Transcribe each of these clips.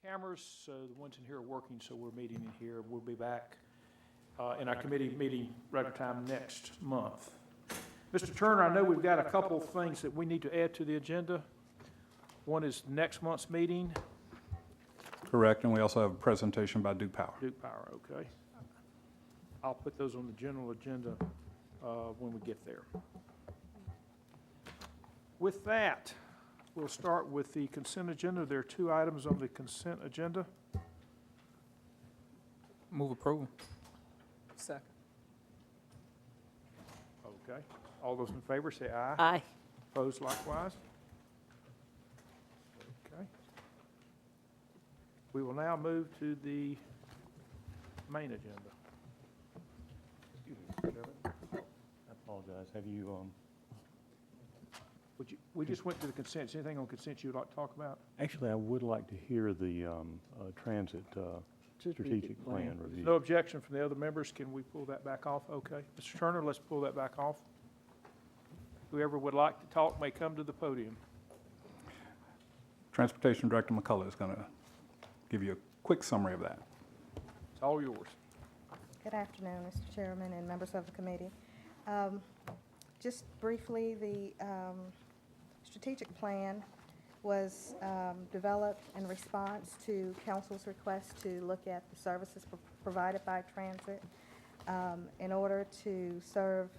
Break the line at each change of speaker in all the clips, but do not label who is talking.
cameras. The ones in here are working, so we're meeting in here. We'll be back in our committee meeting regular time next month. Mr. Turner, I know we've got a couple things that we need to add to the agenda. One is next month's meeting.
Correct, and we also have a presentation by Duke Power.
Duke Power, okay. I'll put those on the general agenda when we get there. With that, we'll start with the consent agenda. There are 2 items on the consent agenda.
Move approval. Second.
Okay. All those in favor say aye.
Aye.
Opposed likewise? Okay. We will now move to the main agenda.
Excuse me, Mr. Chairman. I apologize. Have you,
We just went to the consent. Is there anything on consent you would like to talk about?
actually, I would like to hear the transit strategic plan review.
No objection from the other members. Can we pull that back off? Okay. Mr. Turner, let's pull that back off. Whoever would like to talk may come to the podium.
Transportation Director McCullough is going to give you a quick summary of that.
It's all yours.
Good afternoon, Mr. Chairman and members of the committee. Just briefly, the strategic plan was developed in response to Council's request to look at the services provided by transit in order to serve,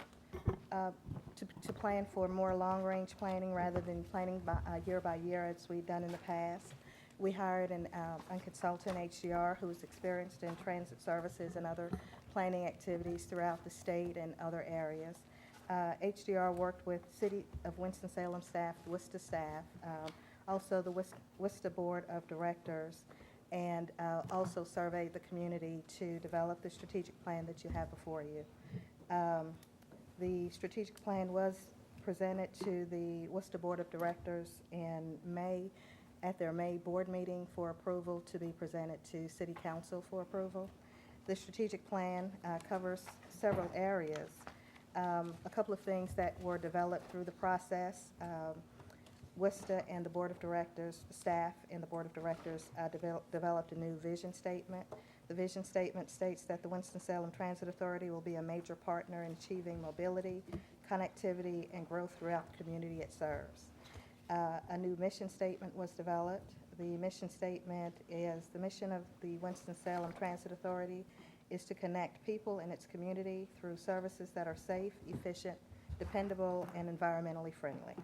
to plan for more long-range planning rather than planning by year as we've done in the past. We hired a consultant, HDR, who is experienced in transit services and other planning activities throughout the state and other areas. HDR worked with City of Winston-Salem staff, WISTA staff, also the WISTA Board of Directors, and also surveyed the community to develop the strategic plan that you have before you. The strategic plan was presented to the WISTA Board of Directors in May at their May board meeting for approval to be presented to City Council for approval. The strategic plan covers several areas. A couple of things that were developed through the process. WISTA and the Board of Directors, staff and the Board of Directors developed a new vision statement. The vision statement states that the Winston-Salem Transit Authority will be a major partner in achieving mobility, connectivity, and growth throughout the community it serves. A new mission statement was developed. The mission statement is the mission of the Winston-Salem Transit Authority is to connect people in its community through services that are safe, efficient, dependable, and environmentally friendly.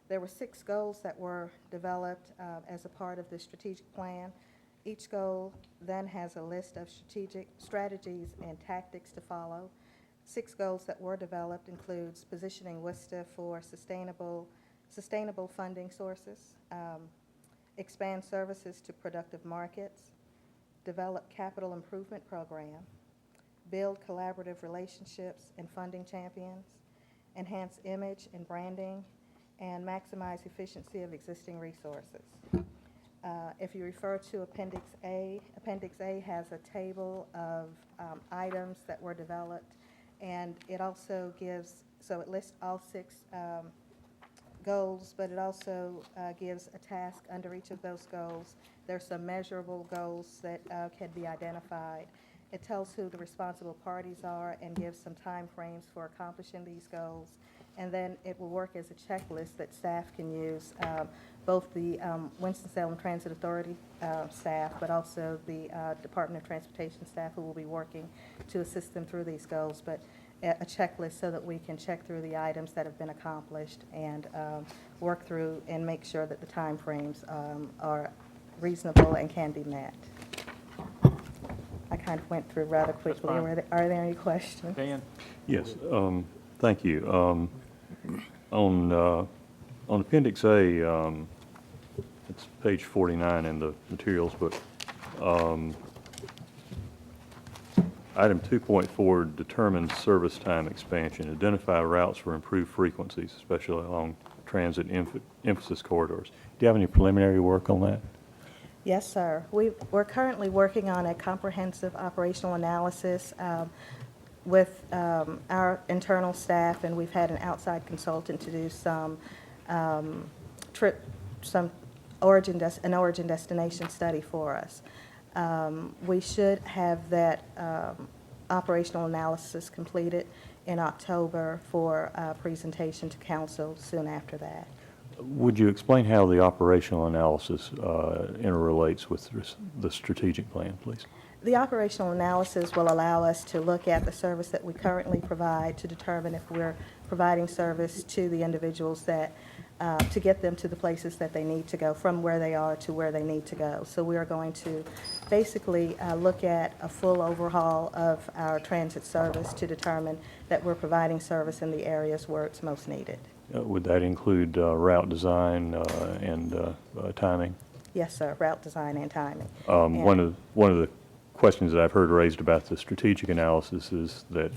There were 6 goals that were developed as a part of the strategic plan. Each goal then has a list of strategies and tactics to follow. 6 goals that were developed includes positioning WISTA for sustainable funding sources, expand services to productive markets, develop capital improvement program, build collaborative relationships and funding champions, enhance image and branding, and maximize efficiency of existing resources. If you refer to Appendix A has a table of items that were developed, and it also gives, so it lists all 6 goals, but it also gives a task under each of those goals. There's some measurable goals that can be identified. It tells who the responsible parties are and gives some time frames for accomplishing these goals. And then it will work as a checklist that staff can use, both the Winston-Salem Transit Authority staff, but also the Department of Transportation staff who will be working to assist them through these goals. But a checklist so that we can check through the items that have been accomplished and work through and make sure that the time frames are reasonable and can be met. I kind of went through rather quickly. Are there any questions?
Dan?
Yes, thank you. On Appendix A, it's page 49 in the materials, but item 2.4 determines service time expansion. Identify routes for improved frequencies, especially along transit emphasis corridors. Do you have any preliminary work on that?
Yes, sir. We're currently working on a comprehensive operational analysis with our internal staff, and we've had an outside consultant to do some an origin destination study for us. We should have that operational analysis completed in October for presentation to council soon after that.
Would you explain how the operational analysis interrelates with the strategic plan, please?
The operational analysis will allow us to look at the service that we currently provide to determine if we're providing service to the individuals that, to get them to the places that they need to go, from where they are to where they need to go. So we are going to basically look at a full overhaul of our transit service to determine that we're providing service in the areas where it's most needed.
Would that include route design and timing?
Yes, sir, route design and timing.
One of the questions that I've heard raised about the strategic analysis is that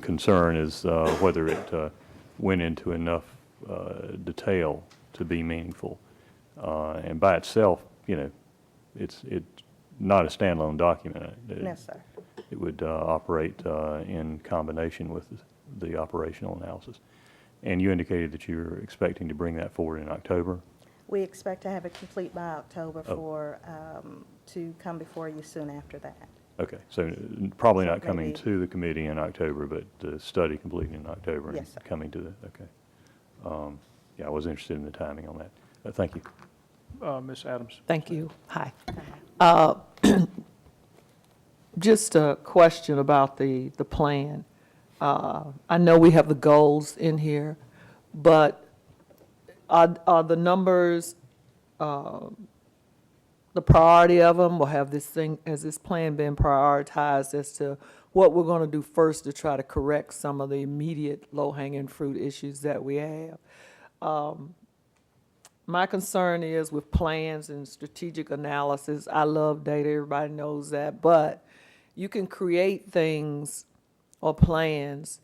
concern is whether it went into enough detail to be meaningful. And by itself, it's not a standalone document.
No, sir.
It would operate in combination with the operational analysis. And you indicated that you're expecting to bring that forward in October?
We expect to have it complete by October
Oh.
to come before you soon after that.
Okay, so probably
So
not coming
maybe-
to the committee in October, but the study completed in October?
Yes, sir.
And coming to the, okay. Yeah, I was interested in the timing on that. Thank you.
Ms. Adams?
Thank you. Hi. Just a question about the plan. I know we have the goals in here, but are the numbers, the priority of them, or has this plan been prioritized as to what we're going to do first to try to correct some of the immediate low-hanging fruit issues that we have? My concern is with plans and strategic analysis. I love data, everybody knows that, but you can create things or plans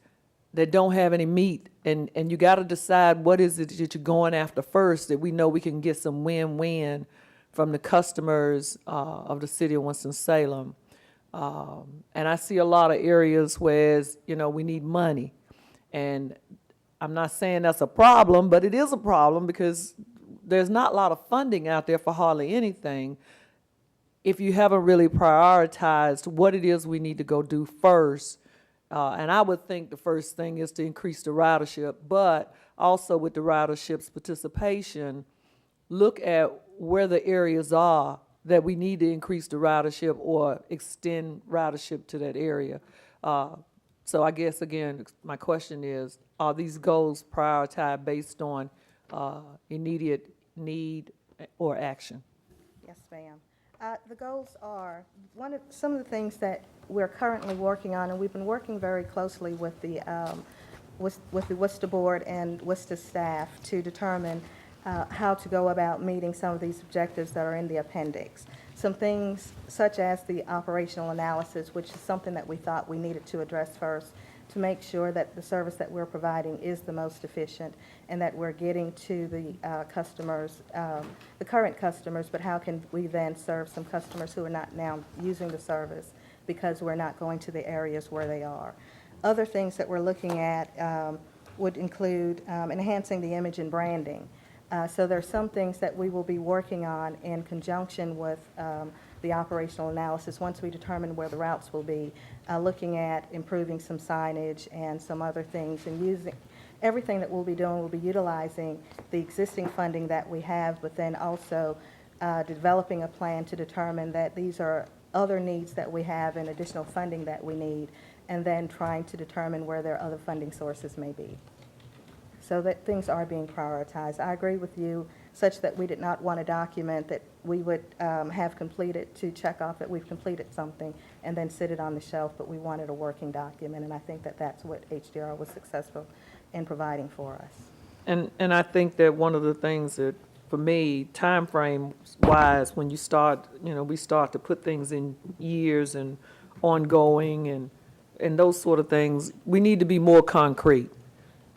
that don't have any meat, and you got to decide what is it that you're going after first, that we know we can get some win-win from the customers of the city of Winston-Salem. And I see a lot of areas where, we need money. And I'm not saying that's a problem, but it is a problem because there's not a lot of funding out there for hardly anything if you haven't really prioritized what it is we need to go do first. And I would think the first thing is to increase the ridership, but also with the ridership's participation, look at where the areas are that we need to increase the ridership or extend ridership to that area. So I guess, again, my question is, are these goals prioritized based on immediate need or action?
Yes, ma'am. The goals are, some of the things that we're currently working on, and we've been working very closely with the WISTA board and WISTA staff to determine how to go about meeting some of these objectives that are in the appendix. Some things such as the operational analysis, which is something that we thought we needed to address first to make sure that the service that we're providing is the most efficient and that we're getting to the customers, the current customers, but how can we then serve some customers who are not now using the service because we're not going to the areas where they are. Other things that we're looking at would include enhancing the image and branding. So there's some things that we will be working on in conjunction with the operational analysis once we determine where the routes will be, looking at improving some signage and some other things, and using everything that we'll be doing will be utilizing the existing funding that we have, but then also developing a plan to determine that these are other needs that we have and additional funding that we need, and then trying to determine where their other funding sources may be. So that things are being prioritized. I agree with you, such that we did not want a document that we would have completed to check off that we've completed something and then sit it on the shelf, but we wanted a working document, and I think that that's what HDR was successful in providing for us.
And I think that one of the things that, for me, time frame wise, when you start, we start to put things in years and ongoing and those sort of things, we need to be more concrete.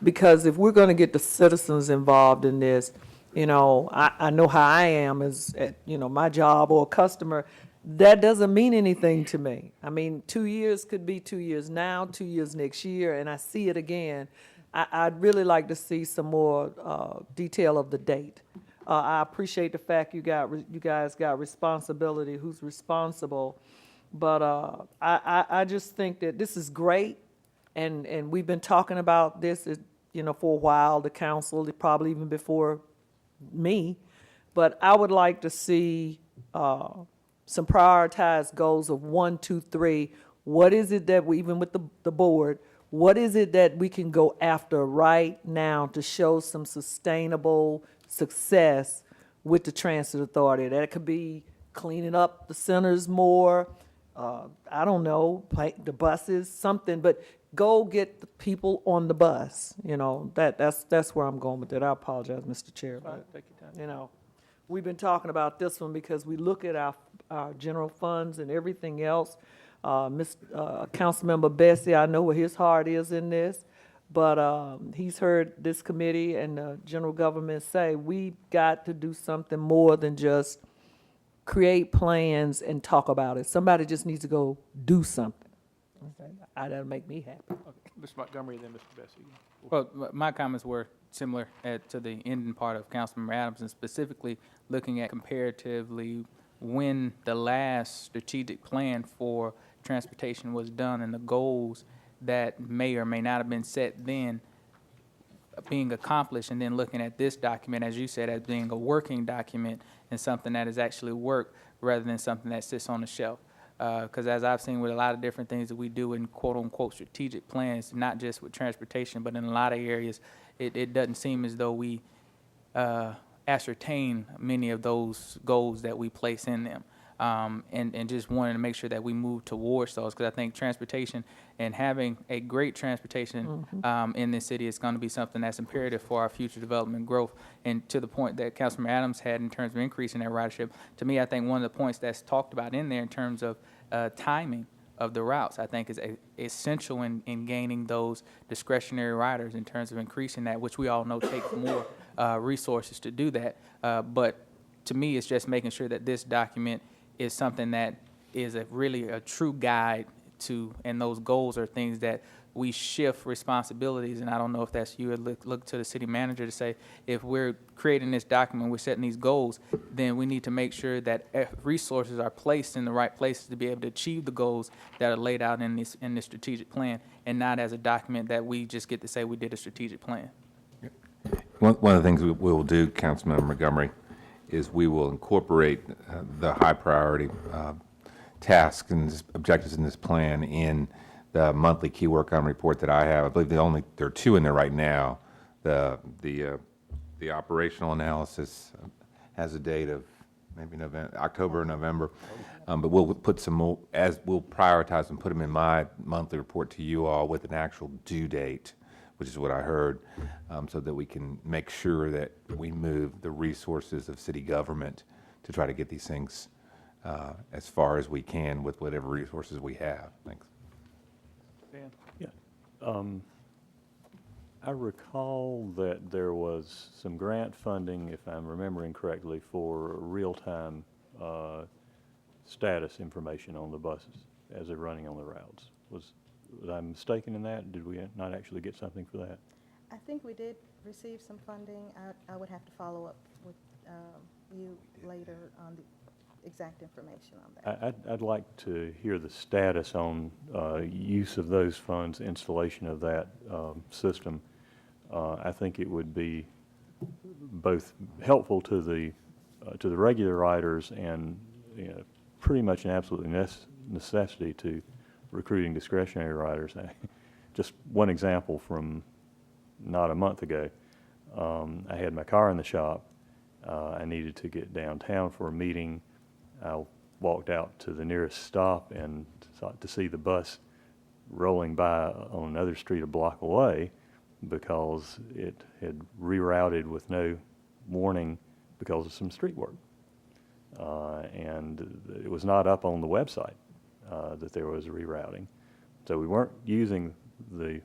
Because if we're going to get the citizens involved in this, I know how I am as, my job or a customer, that doesn't mean anything to me. I mean, 2 years could be 2 years now, 2 years next year, and I see it again. I'd really like to see some more detail of the date. I appreciate the fact you guys got responsibility, who's responsible. But I just think that this is great, and we've been talking about this, for a while, the council, probably even before me. But I would like to see some prioritized goals of 1, 2, 3. What is it that we, even with the board, what is it that we can go after right now to show some sustainable success with the transit authority? That could be cleaning up the centers more, I don't know, the buses, something, but go get the people on the bus, that's where I'm going with it. I apologize, Mr. Chair,
All
but,
right, take your time.
we've been talking about this one because we look at our general funds and everything else. Councilmember Bessie, I know where his heart is in this, but he's heard this committee and the general government say, we've got to do something more than just create plans and talk about it. Somebody just needs to go do something. Okay? That'll make me happy.
Okay, Mr. Montgomery, then Mr. Bessie.
Well, my comments were similar to the ending part of Councilmember Adams, and specifically looking at comparatively when the last strategic plan for transportation was done and the goals that may or may not have been set then being accomplished, and then looking at this document, as you said, as being a working document and something that is actually work rather than something that sits on the shelf. Because as I've seen with a lot of different things that we do in quote-unquote strategic plans, not just with transportation, but in a lot of areas, it doesn't seem as though we ascertain many of those goals that we place in them. And just wanted to make sure that we move towards those, because I think transportation and having a great transportation in this city is going to be something that's imperative for our future development growth. And to the point that Councilman Adams had in terms of increasing that ridership, to me, I think one of the points that's talked about in there in terms of timing of the routes, I think is essential in gaining those discretionary riders in terms of increasing that, which we all know takes more resources to do that. But to me, it's just making sure that this document is something that is really a true guide to, and those goals are things that we shift responsibilities. And I don't know if that's you would look to the city manager to say, if we're creating this document, we're setting these goals, then we need to make sure that resources are placed in the right places to be able to achieve the goals that are laid out in this strategic plan, and not as a document that we just get to say we did a strategic plan.
One of the things we will do, Councilmember Montgomery, is we will incorporate the high priority tasks and objectives in this plan in the monthly key work on report that I have. I believe there are 2 in there right now. The operational analysis has a date of maybe October or November, but we'll put some more, as we'll prioritize and put them in my monthly report to you all with an actual due date, which is what I heard, so that we can make sure that we move the resources of city government to try to get these things as far as we can with whatever resources we have. Thanks.
Dan?
Yeah. I recall that there was some grant funding, if I'm remembering correctly, for real-time status information on the buses as they're running on the routes. Was I mistaken in that? Did we not actually get something for that?
I think we did receive some funding. I would have to follow up with you later on the exact information on that.
I'd like to hear the status on use of those funds, installation of that system. I think it would be both helpful to the regular riders and pretty much an absolute necessity to recruiting discretionary riders. Just one example from not a month ago, I had my car in the shop. I needed to get downtown for a meeting. I walked out to the nearest stop and sought to see the bus rolling by on another street a block away because it had rerouted with no warning because of some street work. And it was not up on the website that there was rerouting. So we weren't using the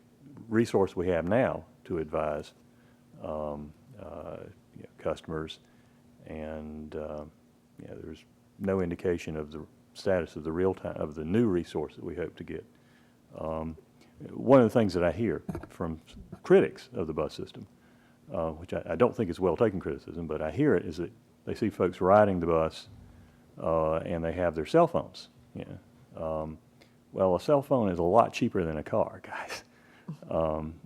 resource we have now to advise customers, and there's no indication of the status of the real-time, of the new resource that we hope to get. One of the things that I hear from critics of the bus system which I don't think is well-taken criticism, but I hear it, is that they see folks riding the bus and they have their cell phones. Well, a cell phone is a lot cheaper than a car, guys.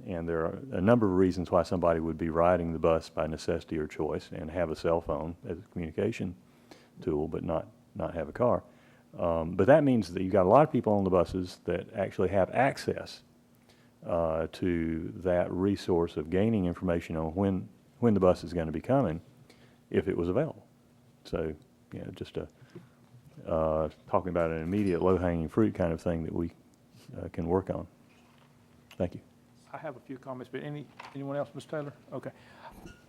And there are a number of reasons why somebody would be riding the bus by necessity or choice and have a cell phone as a communication tool, but not have a car. But that means that you've got a lot of people on the buses that actually have access to that resource of gaining information on when the bus is going to be coming, if it was available. So, just talking about an immediate low-hanging fruit kind of thing that we can work on. Thank you.
I have a few comments, but anyone else, Ms. Taylor? Okay.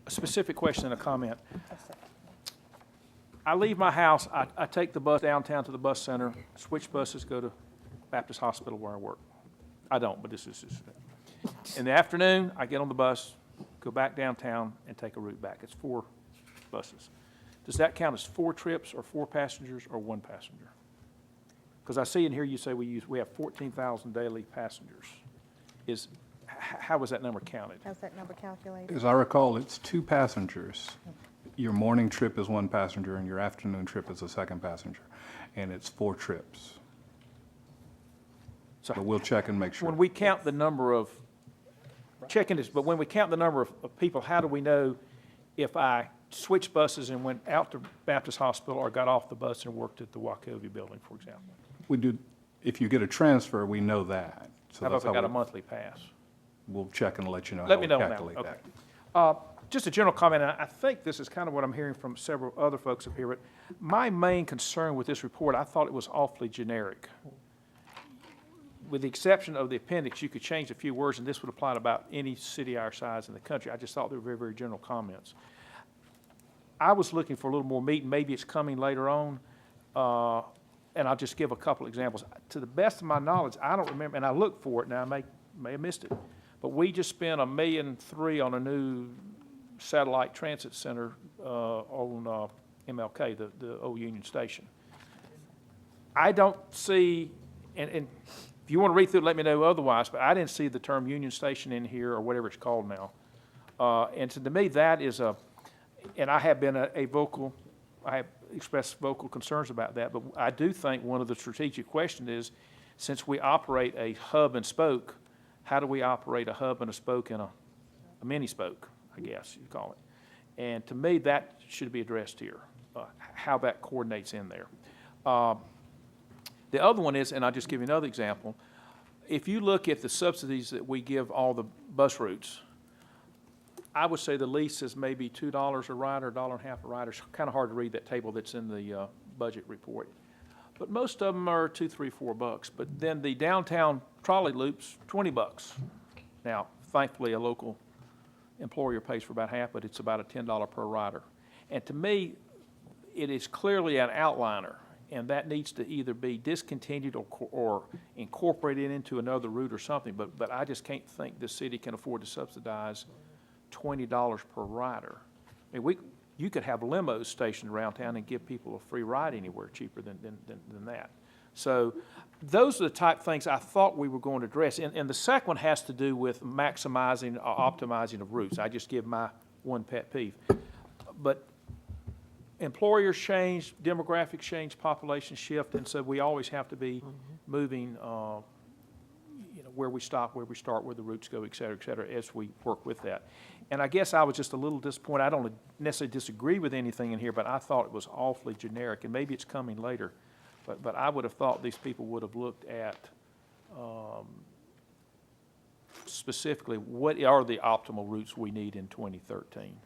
A specific question and a comment.
Yes, sir.
I leave my house, I take the bus downtown to the bus center, switch buses, go to Baptist Hospital where I work. I don't, but this is in the afternoon, I get on the bus, go back downtown, and take a route back. It's 4 buses. Does that count as 4 trips, or 4 passengers, or 1 passenger? Because I see in here you say we have 14,000 daily passengers. How was that number counted?
How's that number calculated?
As I recall, it's 2 passengers. Your morning trip is 1 passenger, and your afternoon trip is a 2nd passenger, and it's 4 trips.
So
But we'll check and make sure.
when we count the number of, checking this, but when we count the number of people, how do we know if I switched buses and went out to Baptist Hospital or got off the bus and worked at the Wachovia building, for example?
We do, if you get a transfer, we know that. So
How about
that's
if I got a
we-
monthly pass?
We'll check and let you know how
Let me
we
know now,
calculate
okay.
that.
Just a general comment, and I think this is kind of what I'm hearing from several other folks up here, but my main concern with this report, I thought it was awfully generic. With the exception of the appendix, you could change a few words, and this would apply to about any city our size in the country. I just thought they were very, very general comments. I was looking for a little more meat, and maybe it's coming later on, and I'll just give a couple examples. To the best of my knowledge, I don't remember, and I looked for it, now I may have missed it, but we just spent $1.3 million on a new satellite transit center on MLK, the old Union Station. I don't see, and if you want to read through it, let me know otherwise, but I didn't see the term Union Station in here, or whatever it's called now. And so to me, that is and I have been I have expressed vocal concerns about that, but I do think one of the strategic questions is, since we operate a hub and spoke, how do we operate a hub and a spoke and a mini spoke, I guess you'd call it. And to me, that should be addressed here, how that coordinates in there. The other one is, and I'll just give you another example, if you look at the subsidies that we give all the bus routes, I would say the least is maybe $2 a ride or $1.50 a ride. It's kind of hard to read that table that's in the budget report. But most of them are $2, $3, $4. But then the downtown trolley loops, $20. Now, thankfully, a local employer pays for about half, but it's about a $10 per rider. And to me, it is clearly an outliner, and that needs to either be discontinued or incorporated into another route or something. But I just can't think the city can afford to subsidize $20 per rider. I mean, you could have limos stationed around town and give people a free ride anywhere cheaper than that. So those are the type of things I thought we were going to address. And the second one has to do with maximizing or optimizing of routes. I just give my one pet peeve. But employers change, demographics change, population shift, and so we always have to be moving, where we stop, where we start, where the routes go, et cetera, as we work with that. And I guess I was just a little disappointed. I don't necessarily disagree with anything in here, but I thought it was awfully generic, and maybe it's coming later. But I would have thought these people would have looked at specifically what are the optimal routes we need in 2013,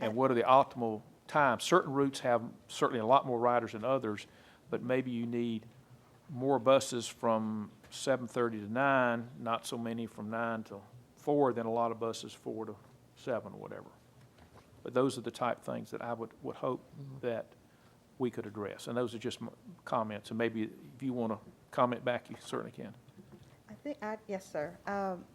and what are the optimal times. Certain routes have certainly a lot more riders than others, but maybe you need more buses from 7:30 to 9, not so many from 9 to 4, than a lot of buses 4 to 7 or whatever. But those are the type of things that I would hope that we could address. And those are just comments, and maybe if you want to comment back, you certainly can.
Yes, sir.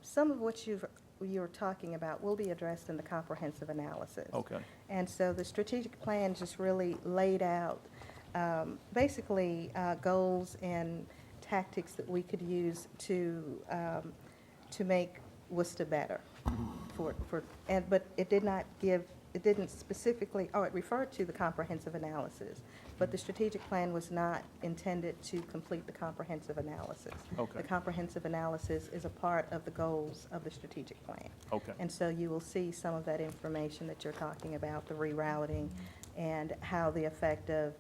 Some of what you're talking about will be addressed in the comprehensive analysis.
Okay.
And so the strategic plan just really laid out basically goals and tactics that we could use to make was to better but it did not give, it didn't specifically, it referred to the comprehensive analysis, but the strategic plan was not intended to complete the comprehensive analysis.
Okay.
The comprehensive analysis is a part of the goals of the strategic plan.
Okay.
And so you will see some of that information that you're talking about, the rerouting, and how the effect of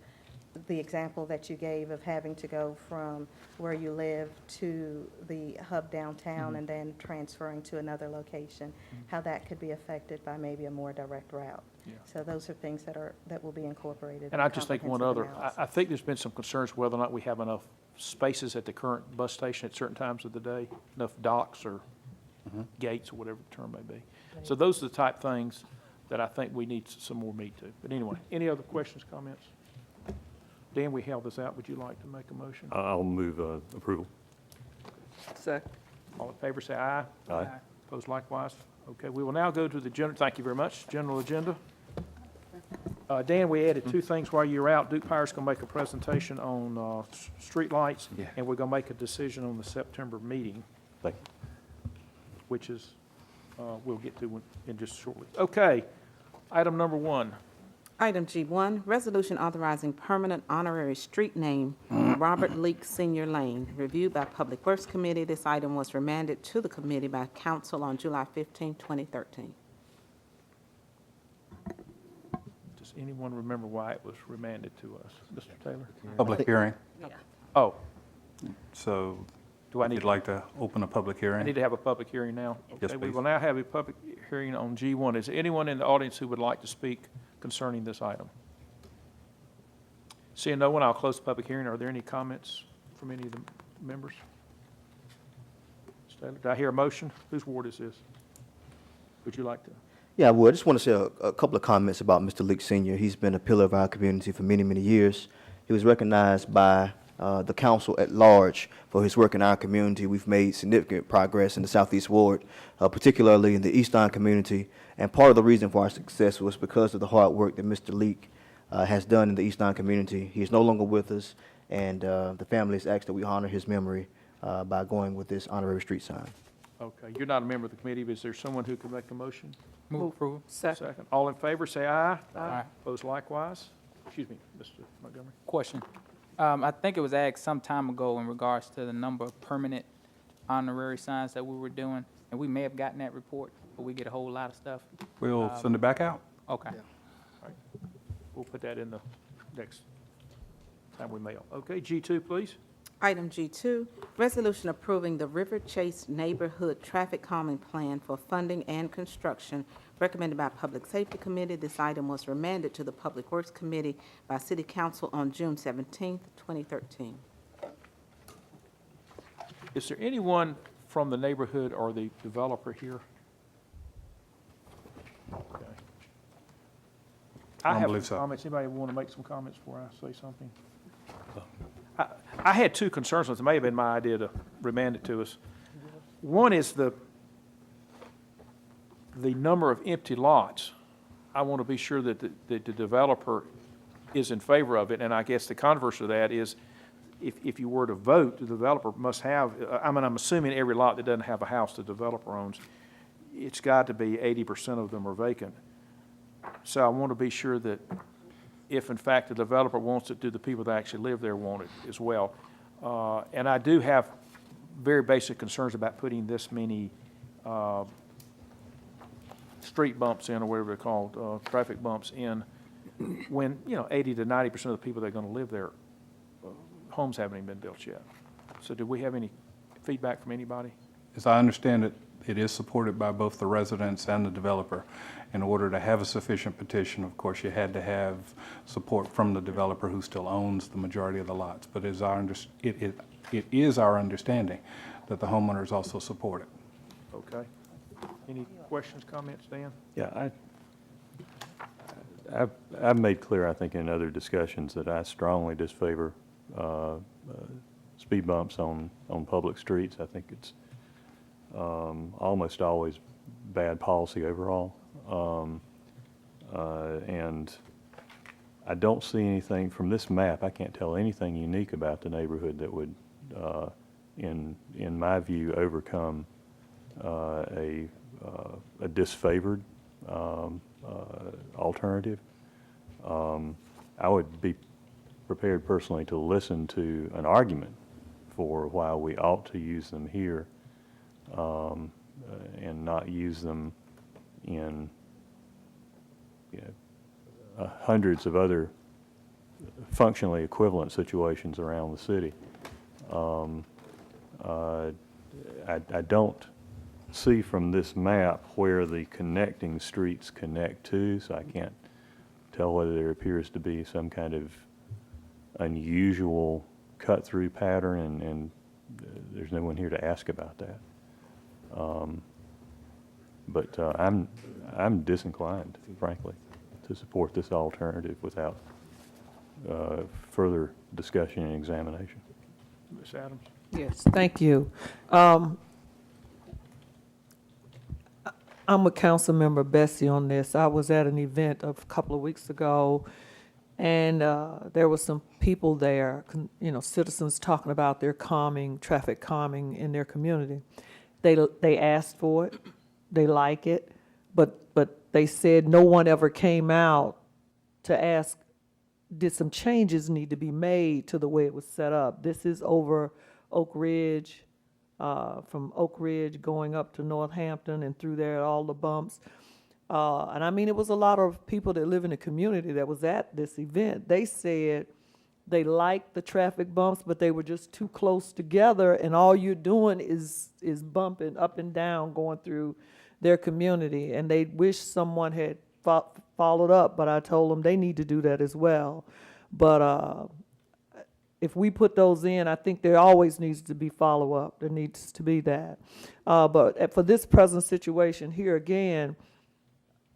the example that you gave of having to go from where you live to the hub downtown and then transferring to another location, how that could be affected by maybe a more direct route.
Yeah.
So those are things that will be incorporated.
And
in
I just think one
comprehensive
other,
analysis.
I think there's been some concerns whether or not we have enough spaces at the current bus station at certain times of the day, enough docks or gates or whatever the term may be. So those are the type things that I think we need some more meat to. But anyway, any other questions, comments? Dan, we held this out. Would you like to make a motion?
I'll move approval.
Second.
All in favor, say aye.
Aye.
Opposed likewise? Okay, we will now go to the general, thank you very much, general agenda. Dan, we added two things while you were out. Duke Power's going to make a presentation on streetlights,
Yeah.
and we're going to make a decision on the September meeting,
Thank you.
which is, we'll get to in just shortly. Okay, item number 1.
Item G1, resolution authorizing permanent honorary street name, Robert Leake Senior Lane, reviewed by Public Works Committee. This item was remanded to the committee by council on July 15, 2013.
Does anyone remember why it was remanded to us? Mr. Taylor?
Public hearing.
Oh,
So
do I
if
need,
you'd like to open a public
I
hearing?
need to have a public hearing now?
Yes,
Okay, we
please.
will now have a public hearing on G1. Is there anyone in the audience who would like to speak concerning this item? Seeing no one, I'll close the public hearing. Are there any comments from any of the members? Mr. Taylor, did I hear a motion? Whose ward is this? Would you like to?
Yeah, I would. I just want to say a couple of comments about Mr. Leake Sr. He's been a pillar of our community for many, many years. He was recognized by the council at large for his work in our community. We've made significant progress in the Southeast Ward, particularly in the Easton community. And part of the reason for our success was because of the hard work that Mr. Leake has done in the Easton community. He is no longer with us, and the family has asked that we honor his memory by going with this honorary street sign.
Okay, you're not a member of the committee, but is there someone who can make a motion?
Move approval.
Second.
Second. All in favor, say aye.
Aye.
Opposed likewise? Excuse me, Mr. Montgomery.
Question. I think it was asked some time ago in regards to the number of permanent honorary signs that we were doing, and we may have gotten that report, but we get a whole lot of stuff.
We'll send it back out.
Okay.
We'll put that in the next time we mail. Okay, G2, please.
Item G2, resolution approving the River Chase Neighborhood Traffic Calming Plan for funding and construction, recommended by Public Safety Committee. This item was remanded to the Public Works Committee by City Council on June 17, 2013.
Is there anyone from the neighborhood or the developer here? Okay.
I don't
have
believe
some
so.
comments. Anybody want to make some comments before I say something? I had two concerns with it. It may have been my idea to remand it to us. One is the number of empty lots. I want to be sure that the developer is in favor of it, and I guess the converse of that is if you were to vote, the developer must have, I'm assuming every lot that doesn't have a house the developer owns, it's got to be 80% of them are vacant. So I want to be sure that if in fact the developer wants it, do the people that actually live there want it as well? And I do have very basic concerns about putting this many street bumps in, or whatever they're called, traffic bumps in, when, 80 to 90% of the people that are going to live there, homes haven't even been built yet. So do we have any feedback from anybody?
As I understand it, it is supported by both the residents and the developer. In order to have a sufficient petition, of course, you had to have support from the developer who still owns the majority of the lots. But it is our understanding that the homeowners also support it.
Okay. Any questions, comments, Dan?
Yeah, I've made clear, I think, in other discussions that I strongly disfavor speed bumps on public streets. I think it's almost always bad policy overall. And I don't see anything from this map. I can't tell anything unique about the neighborhood that would, in my view, overcome a disfavored alternative. I would be prepared personally to listen to an argument for why we ought to use them here and not use them in hundreds of other functionally equivalent situations around the city. I don't see from this map where the connecting streets connect to, so I can't tell whether there appears to be some kind of unusual cut-through pattern, and there's no one here to ask about that. But I'm disinclined, frankly, to support this alternative without further discussion and examination.
Ms. Adams?
Yes, thank you. I'm with Councilmember Bessie on this. I was at an event a couple of weeks ago, and there were some people there, citizens talking about their traffic calming in their community. They asked for it, they like it, but they said no one ever came out to ask, did some changes need to be made to the way it was set up? This is over Oak Ridge, from Oak Ridge going up to Northampton and through there, all the bumps. And I mean, it was a lot of people that live in the community that was at this event. They said they liked the traffic bumps, but they were just too close together, and all you're doing is bumping up and down going through their community. And they wish someone had followed up, but I told them they need to do that as well. But if we put those in, I think there always needs to be follow-up. There needs to be that. But for this present situation here again,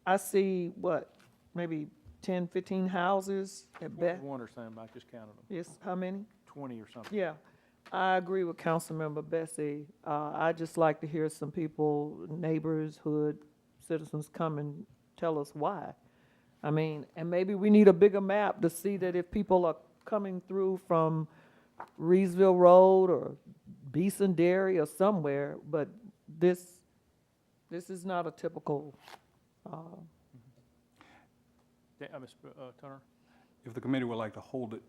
I see, maybe 10, 15 houses at best.
One or something, I just counted them.
Yes, how many?
20 or something.
Yeah, I agree with Councilmember Bessie. I'd just like to hear some people, neighbors, hood citizens come and tell us why. I mean, and maybe we need a bigger map to see that if people are coming through from Reesville Road or Beeson Dairy or somewhere, but this is not a typical,
Ms. Turner?
If the committee would like to hold it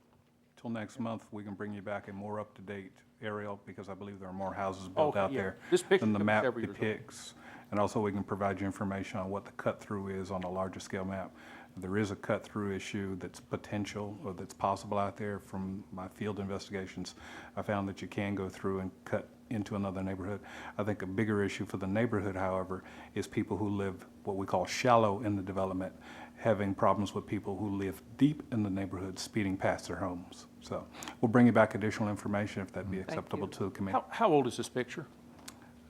till next month, we can bring you back a more up-to-date aerial, because I believe there are more houses built out
yeah.
there
This picture
than the
comes
map
several years old.
depicts. And also, we can provide you information on what the cut-through is on a larger scale map. If there is a cut-through issue that's potential or that's possible out there, from my field investigations, I found that you can go through and cut into another neighborhood. I think a bigger issue for the neighborhood, however, is people who live what we call shallow in the development, having problems with people who live deep in the neighborhood speeding past their homes. So we'll bring you back additional information if that'd be acceptable to the committee.
How old is this picture?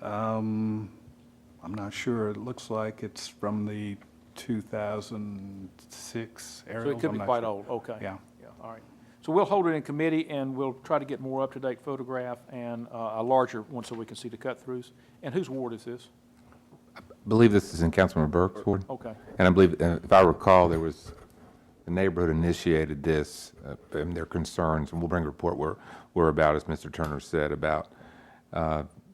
I'm not sure. It looks like it's from the 2006
So
aerials.
it could
I'm
be
not
quite
sure.
old, okay.
Yeah.
Yeah, all right. So we'll hold it in committee, and we'll try to get more up-to-date photograph and a larger one so we can see the cut-throughs. And whose ward is this?
I believe this is in Councilman Burke's ward.
Okay.
And I believe, if I recall, the neighborhood initiated this, and their concerns, and we'll bring a report where about, as Mr. Turner said, about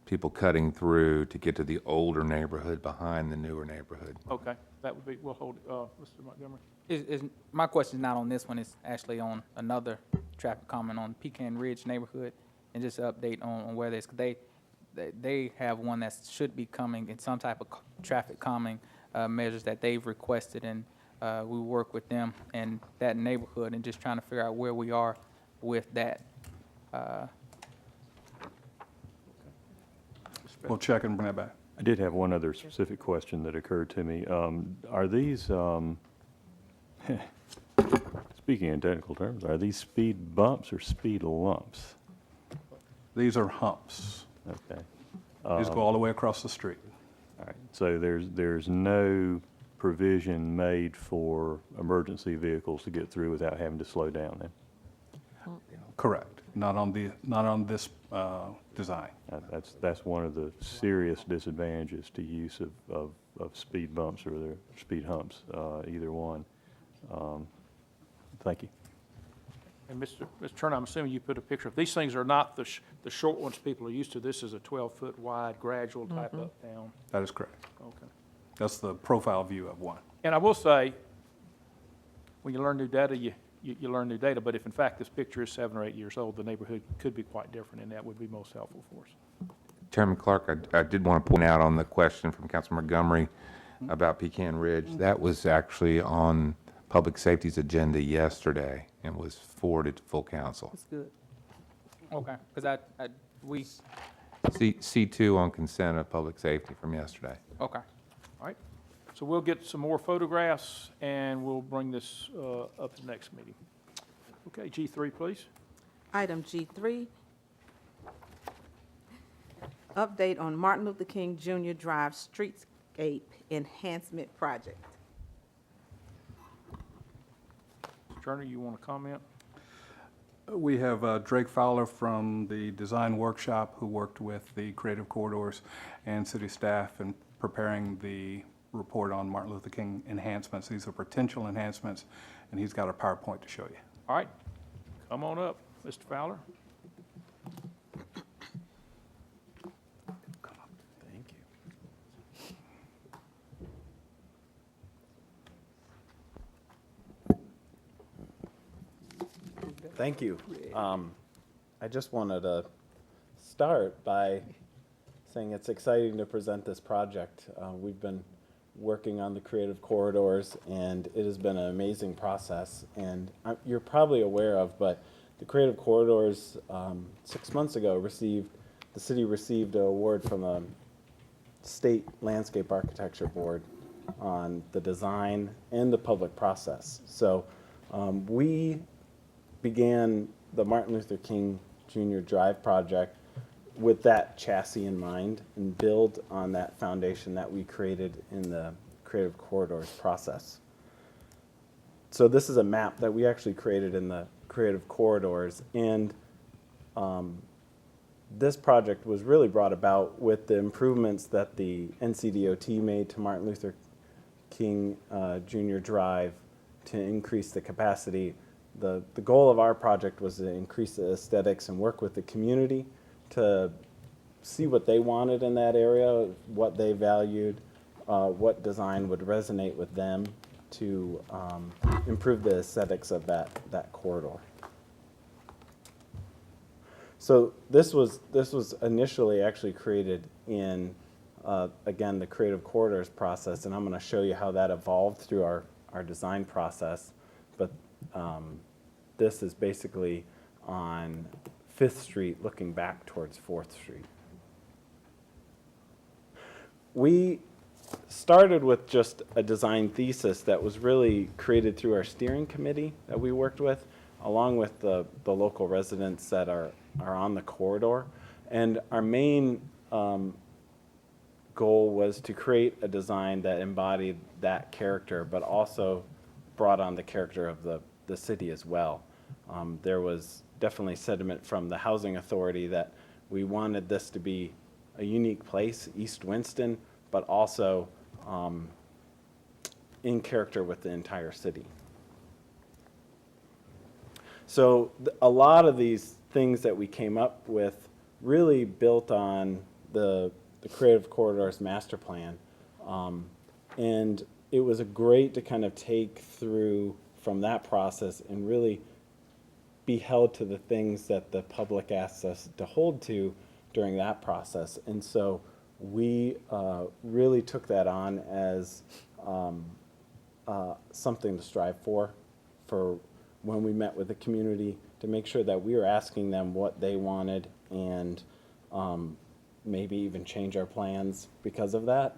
people cutting through to get to the older neighborhood behind the newer neighborhood.
Okay, that would be, we'll hold it. Mr. Montgomery?
My question is not on this one, it's actually on another traffic comment on Pecan Ridge neighborhood, and just an update on where this, they have one that should be coming in some type of traffic calming measures that they've requested, and we work with them in that neighborhood and just trying to figure out where we are with that.
We'll check and bring that back.
I did have one other specific question that occurred to me. Are these, speaking in technical terms, are these speed bumps or speed lumps?
These are humps.
Okay.
These go all the way across the street.
All right. So there's no provision made for emergency vehicles to get through without having to slow down then?
Correct. Not on this design.
That's one of the serious disadvantages to use of speed bumps or the speed humps, either one. Thank you.
And Mr. Turner, I'm assuming you put a picture of, these things are not the short ones people are used to. This is a 12-foot wide gradual type up, down.
That is correct.
Okay.
That's the profile view of one.
And I will say, when you learn new data, you learn new data, but if in fact this picture is 7 or 8 years old, the neighborhood could be quite different, and that would be most helpful for us.
Chairman Clark, I did want to point out on the question from Councilman Montgomery about Pecan Ridge, that was actually on Public Safety's agenda yesterday and was forwarded to full council.
That's good.
Okay, because we,
C2 on consent of Public Safety from yesterday.
okay.
All right, so we'll get some more photographs, and we'll bring this up at the next meeting. Okay, G3, please.
Item G3, update on Martin Luther King Jr. Drive Streetscape Enhancement Project.
Turner, you want to comment?
We have Drake Fowler from the design workshop who worked with the Creative Corridors and city staff in preparing the report on Martin Luther King enhancements. These are potential enhancements, and he's got a PowerPoint to show you.
All right, come on up, Mr. Fowler.
Thank you. Thank you. I just wanted to start by saying it's exciting to present this project. We've been working on the creative corridors, and it has been an amazing process. And you're probably aware of, but the creative corridors 6 months ago the city received an award from the State Landscape Architecture Board on the design and the public process. So we began the Martin Luther King Jr. Drive project with that chassis in mind and build on that foundation that we created in the Creative Corridors process. So this is a map that we actually created in the Creative Corridors, and this project was really brought about with the improvements that the NCDOT made to Martin Luther King Jr. Drive to increase the capacity. The goal of our project was to increase the aesthetics and work with the community to see what they wanted in that area, what they valued, what design would resonate with them to improve the aesthetics of that corridor. So this was initially actually created in, again, the Creative Corridors process, and I'm going to show you how that evolved through our design process. But this is basically on 5th Street looking back towards 4th Street. We started with just a design thesis that was really created through our steering committee that we worked with, along with the local residents that are on the corridor. And our main goal was to create a design that embodied that character, but also brought on the character of the city as well. There was definitely sentiment from the Housing Authority that we wanted this to be a unique place, East Winston, but also in character with the entire city. So a lot of these things that we came up with really built on the Creative Corridors master plan. And it was great to kind of take through from that process and really be held to the things that the public asked us to hold to during that process. And so we really took that on as something to strive for when we met with the community, to make sure that we were asking them what they wanted and maybe even change our plans because of that.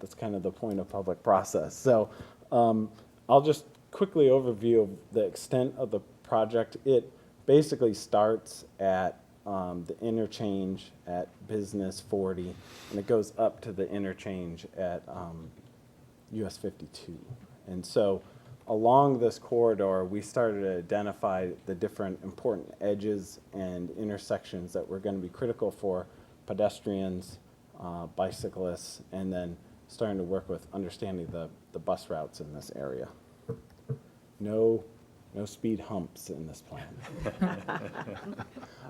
That's kind of the point of public process. So I'll just quickly overview of the extent of the project. It basically starts at the interchange at Business 40, and it goes up to the interchange at US 52. And so along this corridor, we started to identify the different important edges and intersections that were going to be critical for pedestrians, bicyclists, and then starting to work with understanding the bus routes in this area. No no speed humps in this plan.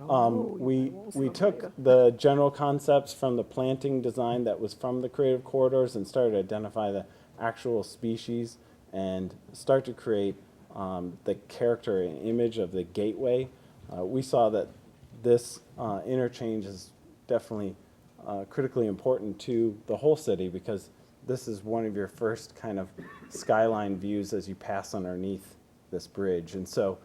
Oh,
We took the general concepts from the planting design that was from the creative corridors and started to identify the actual species and start to create the character and image of the gateway. We saw that this interchange is definitely critically important to the whole city because this is one of your first kind of skyline views as you pass underneath this bridge. And so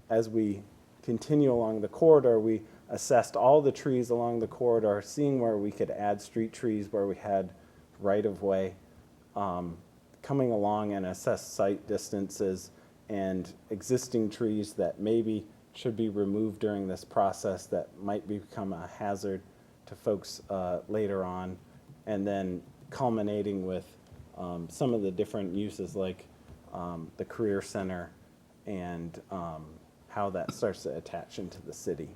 as we continue along the corridor, we assessed all the trees along the corridor, seeing where we could add street trees, where we had right-of-way, coming along and assess site distances and existing trees that maybe should be removed during this process that might become a hazard to folks later on, and then culminating with some of the different uses like the career center and how that starts to attach into the city.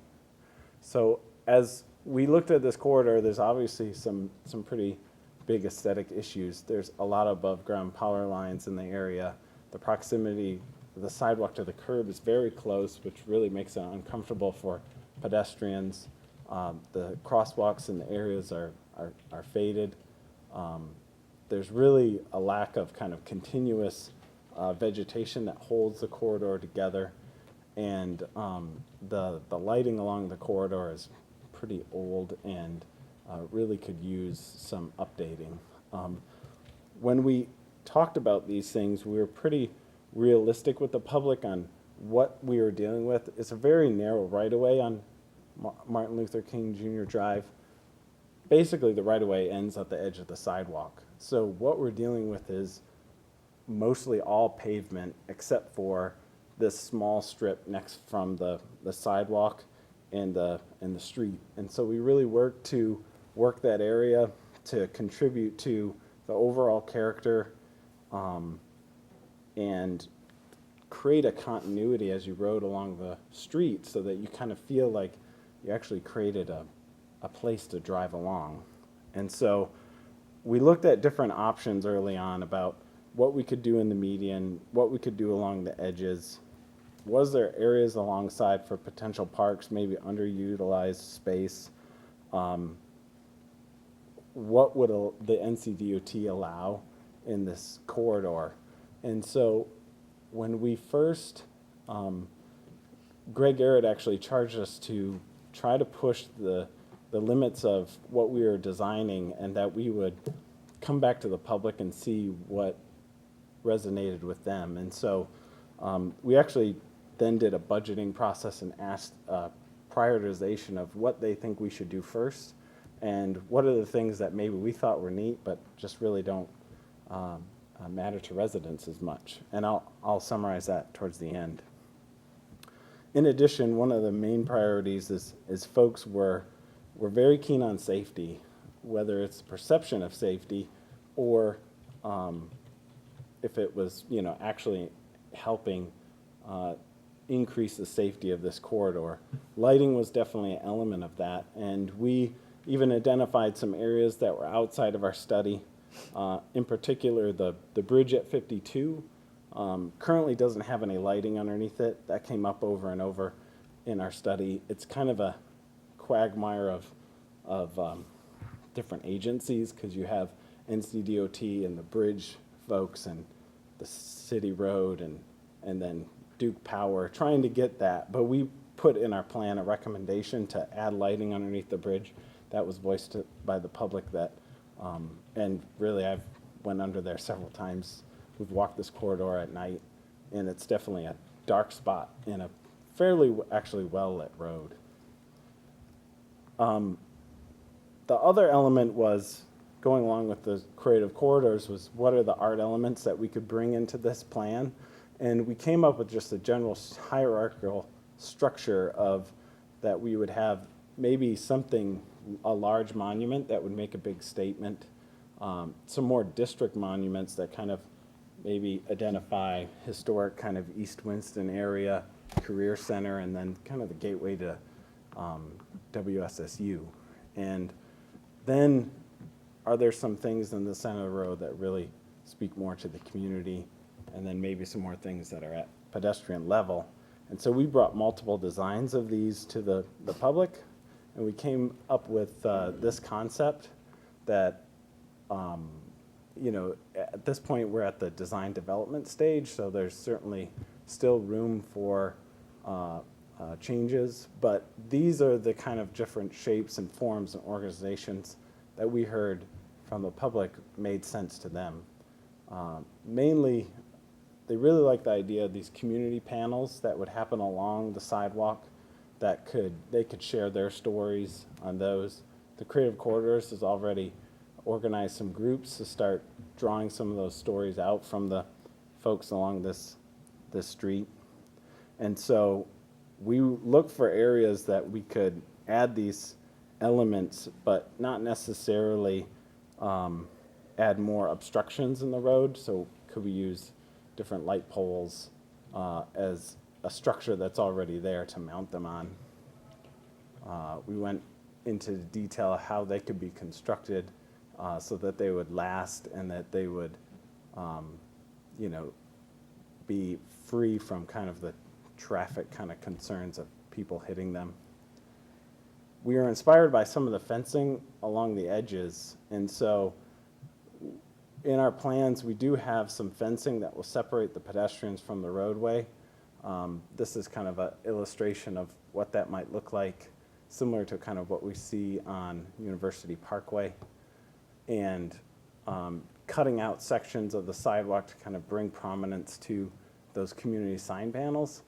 So as we looked at this corridor, there's obviously some pretty big aesthetic issues. There's a lot of above ground power lines in the area. The proximity of the sidewalk to the curb is very close, which really makes it uncomfortable for pedestrians. The crosswalks in the areas are faded. There's really a lack of kind of continuous vegetation that holds the corridor together. And the lighting along the corridor is pretty old and really could use some updating. When we talked about these things, we were pretty realistic with the public on what we were dealing with. It's a very narrow right-of-way on Martin Luther King Jr. Drive. Basically, the right-of-way ends at the edge of the sidewalk. So what we're dealing with is mostly all pavement except for this small strip next from the sidewalk and the street. And so we really work that area to contribute to the overall character and create a continuity as you rode along the street so that you kind of feel like you actually created a place to drive along. And so we looked at different options early on about what we could do in the median, what we could do along the edges. Was there areas alongside for potential parks, maybe underutilized space? What would the NCDOT allow in this corridor? And so when we first, Greg Garrett actually charged us to try to push the limits of what we were designing and that we would come back to the public and see what resonated with them. And so we actually then did a budgeting process and asked prioritization of what they think we should do first and what are the things that maybe we thought were neat but just really don't matter to residents as much. And I'll summarize that towards the end. In addition, one of the main priorities is folks were very keen on safety, whether it's perception of safety or if it was, actually helping increase the safety of this corridor. Lighting was definitely an element of that, and we even identified some areas that were outside of our study. In particular, the bridge at 52 currently doesn't have any lighting underneath it. That came up over and over in our study. It's kind of a quagmire of different agencies because you have NCDOT and the bridge folks and the city road and then Duke Power trying to get that. But we put in our plan a recommendation to add lighting underneath the bridge. That was voiced by the public that, and really I've went under there several times. We've walked this corridor at night and it's definitely a dark spot in a fairly actually well-lit road. The other element was going along with the creative corridors was what are the art elements that we could bring into this plan? And we came up with just a general hierarchical structure of that we would have maybe something, a large monument that would make a big statement, some more district monuments that kind of maybe identify historic kind of East Winston area, career center, and then kind of the gateway to WSSU. And then are there some things in the center of the road that really speak more to the community, and then maybe some more things that are at pedestrian level. And so we brought multiple designs of these to the public, and we came up with this concept that, you know, at this point, we're at the design development stage, so there's certainly still room for changes, but these are the kind of different shapes and forms and organizations that we heard from the public made sense to them. Mainly, they really like the idea of these community panels that would happen along the sidewalk that they could share their stories on those. The Creative Corridors has already organized some groups to start drawing some of those stories out from the folks along this street. And so we look for areas that we could add these elements, but not necessarily add more obstructions in the road. So could we use different light poles as a structure that's already there to mount them on? We went into detail how they could be constructed so that they would last and that they would, you know, be free from kind of the traffic kind of concerns of people hitting them. We are inspired by some of the fencing along the edges, and so in our plans, we do have some fencing that will separate the pedestrians from the roadway. This is kind of an illustration of what that might look like, similar to kind of what we see on University Parkway, and cutting out sections of the sidewalk to kind of bring prominence to those community sign panels.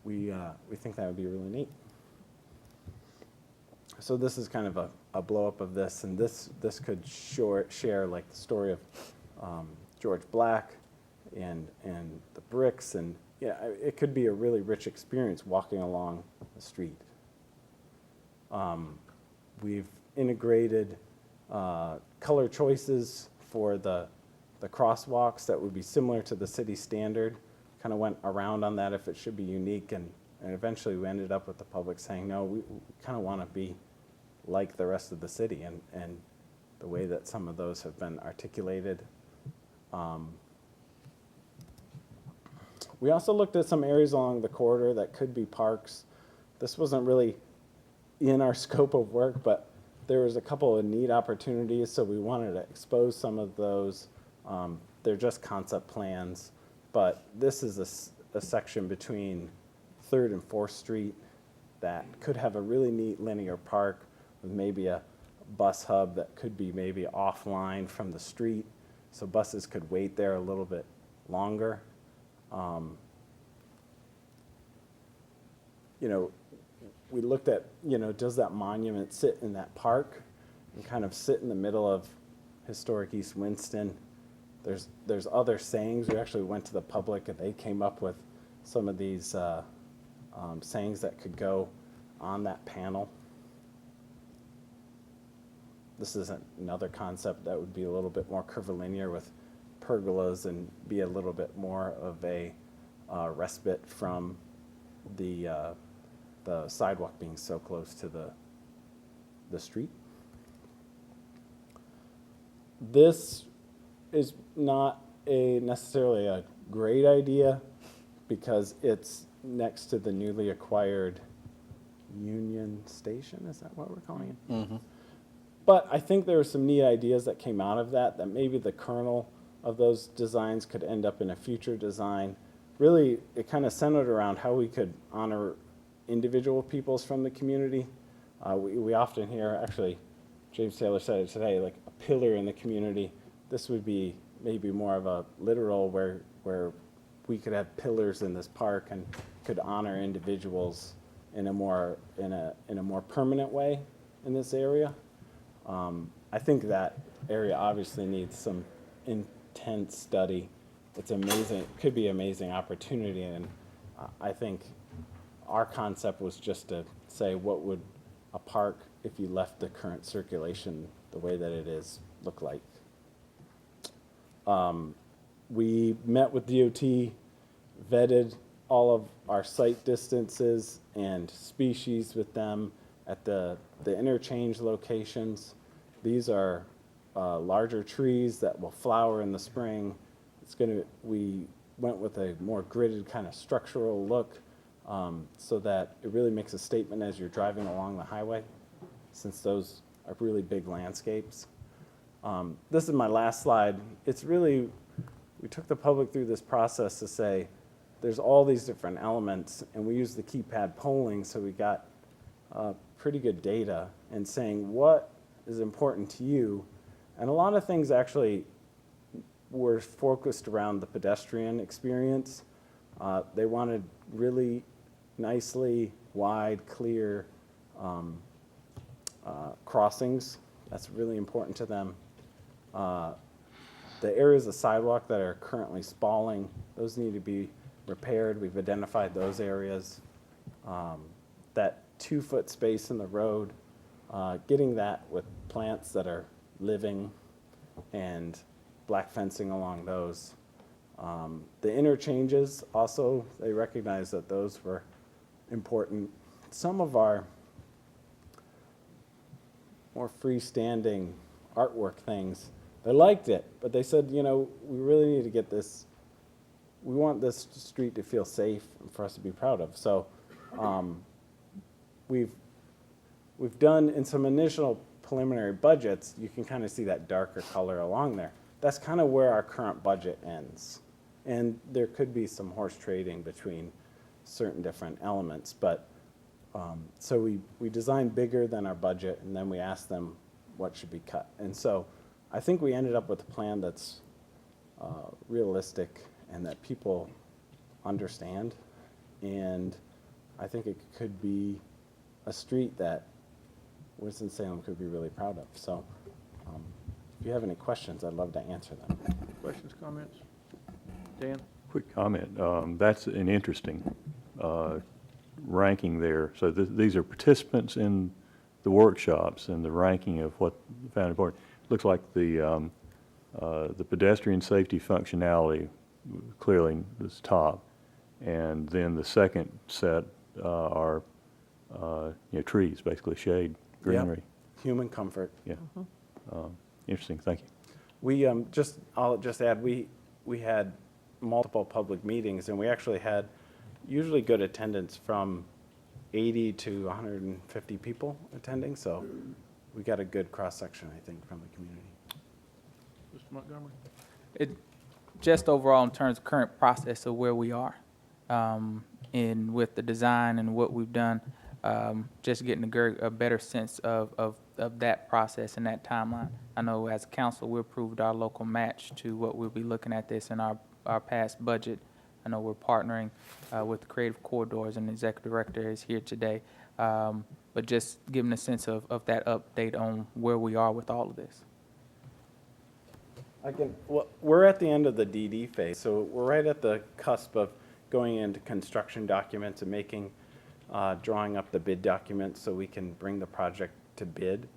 We think that would be really neat. So this is kind of a blow up of this, and this could share like the story of George Black and the bricks, and yeah, it could be a really rich experience walking along the street. We've integrated color choices for the crosswalks that would be similar to the city standard. Kind of went around on that if it should be unique, and eventually we ended up with the public saying, no, we kind of want to be like the rest of the city, and the way that some of those have been articulated. We also looked at some areas along the corridor that could be parks. This wasn't really in our scope of work, but there was a couple of neat opportunities, so we wanted to expose some of those. They're just concept plans, but this is a section between 3rd and 4th Street that could have a really neat linear park with maybe a bus hub that could be maybe offline from the street, so buses could wait there a little bit longer. You know, we looked at, you know, does that monument sit in that park and kind of sit in the middle of historic East Winston? There's other sayings. We actually went to the public and they came up with some of these sayings that could go on that panel. This is another concept that would be a little bit more curvilinear with pergolas and be a little bit more of a respite from the sidewalk being so close to the street. This is not necessarily a great idea because it's next to the newly acquired Union Station. Is that what we're calling it? Mm-hmm. But I think there were some neat ideas that came out of that maybe the kernel of those designs could end up in a future design. Really, it kind of centered around how we could honor individual peoples from the community. We often hear, actually, James Taylor said it today, like a pillar in the community. This would be maybe more of a literal where we could have pillars in this park and could honor individuals in a more permanent way in this area. I think that area obviously needs some intense study. It's amazing. It could be an amazing opportunity, and I think our concept was just to say, what would a park, if you left the current circulation the way that it is, look like? We met with DOT, vetted all of our site distances and species with them at the interchange locations. These are larger trees that will flower in the spring. We went with a more gridded kind of structural look, so that it really makes a statement as you're driving along the highway, since those are really big landscapes. This is my last slide. It's really, we took the public through this process to say, there's all these different elements, and we used the keypad polling, so we got pretty good data and saying what is important to you. And a lot of things actually were focused around the pedestrian experience. They wanted really nicely wide, clear crossings. That's really important to them. The areas of sidewalk that are currently spalling, those need to be repaired. We've identified those areas. That 2-foot space in the road, getting that with plants that are living and black fencing along those. The interchanges also, they recognize that those were important. Some of our more freestanding artwork things, they liked it, but they said, you know, we really need to get this, we want this street to feel safe and for us to be proud of. So we've done, in some initial preliminary budgets, you can kind of see that darker color along there. That's kind of where our current budget ends. And there could be some horse trading between certain different elements, but so we designed bigger than our budget, and then we asked them what should be cut. And so I think we ended up with a plan that's realistic and that people understand. And I think it could be a street that Winston-Salem could be really proud of. So if you have any questions, I'd love to answer them.
Questions, comments? Dan?
Quick comment. That's an interesting ranking there. So these are participants in the workshops and the ranking of what found important. Looks like the pedestrian safety functionality clearly is top, and then the second set are trees, basically shade, greenery.
Yep. Human comfort.
Yeah. Interesting. Thank you.
We I'll just add, we had multiple public meetings, and we actually had usually good attendance from 80 to 150 people attending. So we got a good cross section, I think, from the community.
Mr. Montgomery?
Just overall in terms of current process of where we are, and with the design and what we've done, just getting a better sense of that process and that timeline. I know as a council, we approved our local match to what we'll be looking at this in our past budget. I know we're partnering with the Creative Corridors, and the executive director is here today. But just giving a sense of that update on where we are with all of this.
Well, we're at the end of the DD phase, so we're right at the cusp of going into construction documents and making, drawing up the bid documents so we can bring the project to bid.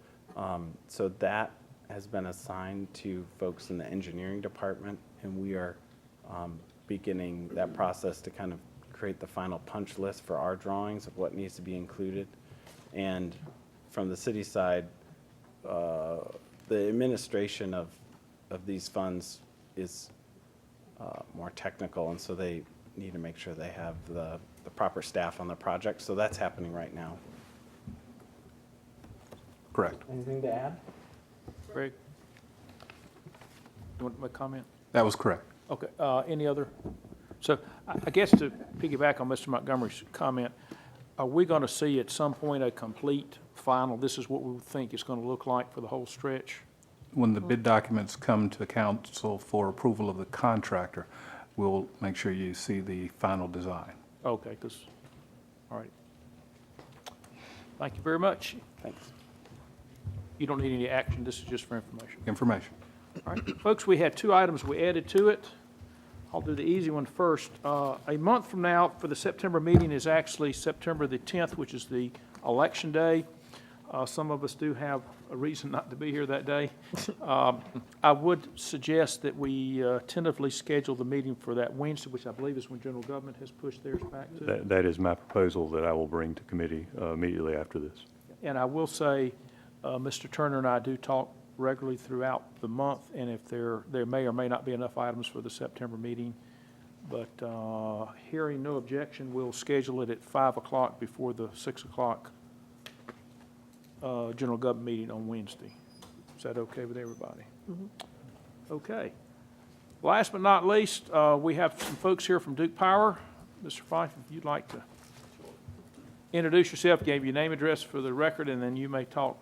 So that has been assigned to folks in the engineering department, and we are beginning that process to kind of create the final punch list for our drawings of what needs to be included. And from the city side, the administration of these funds is more technical, and so they need to make sure they have the proper staff on the project. So that's happening right now.
Correct.
Anything to add?
Greg? You want to make a comment?
That was correct.
Okay, any other? So I guess to piggyback on Mr. Montgomery's comment, are we going to see at some point a complete final, this is what we think it's going to look like for the whole stretch?
When the bid documents come to council for approval of the contractor, we'll make sure you see the final design.
Okay, all right. Thank you very much.
Thanks.
You don't need any action, this is just for information.
Information.
All right, folks, we had 2 items we added to it. I'll do the easy one first. A month from now, for the September meeting, is actually September the 10th, which is the election day. Some of us do have a reason not to be here that day. I would suggest that we tentatively schedule the meeting for that Wednesday, which I believe is when general government has pushed theirs back to.
That is my proposal that I will bring to committee immediately after this.
And I will say, Mr. Turner and I do talk regularly throughout the month, and if there may or may not be enough items for the September meeting, But hearing no objection, we'll schedule it at 5 o'clock before the 6 o'clock general government meeting on Wednesday. Is that okay with everybody? Okay. Last but not least, we have some folks here from Duke Power. Mr. Fife, if you'd like to introduce yourself, give your name, address for the record, and then you may talk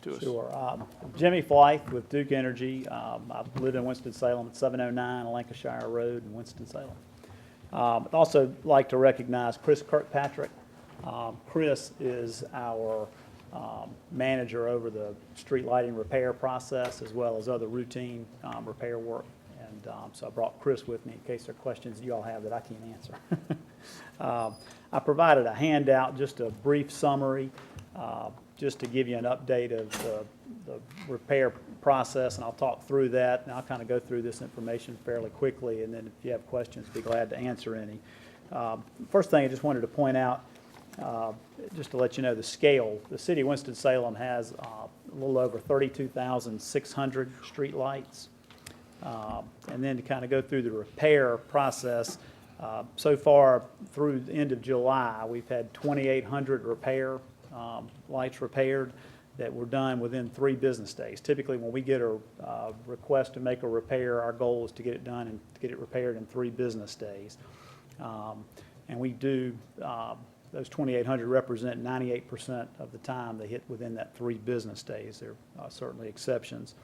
to us.
Sure. Jimmy Flythe with Duke Energy. I live in Winston-Salem at 709 Lancashire Road in Winston-Salem. I'd also like to recognize Chris Kirkpatrick. Chris is our manager over the street lighting repair process as well as other routine repair work. And so I brought Chris with me in case there are questions you all have that I can't answer. I provided a handout, just a brief summary, just to give you an update of the repair process, and I'll talk through that, and I'll kind of go through this information fairly quickly, and then if you have questions, be glad to answer any. First thing I just wanted to point out, just to let you know the scale, the city of Winston-Salem has a little over 32,600 street lights. And then to kind of go through the repair process, so far through the end of July, we've had 2,800 lights repaired that were done within 3 business days. Typically, when we get a request to make a repair, our goal is to get it done and to get it repaired in 3 business days. And we do, those 2,800 represent 98% of the time they hit within that 3 business days. There are certainly exceptions.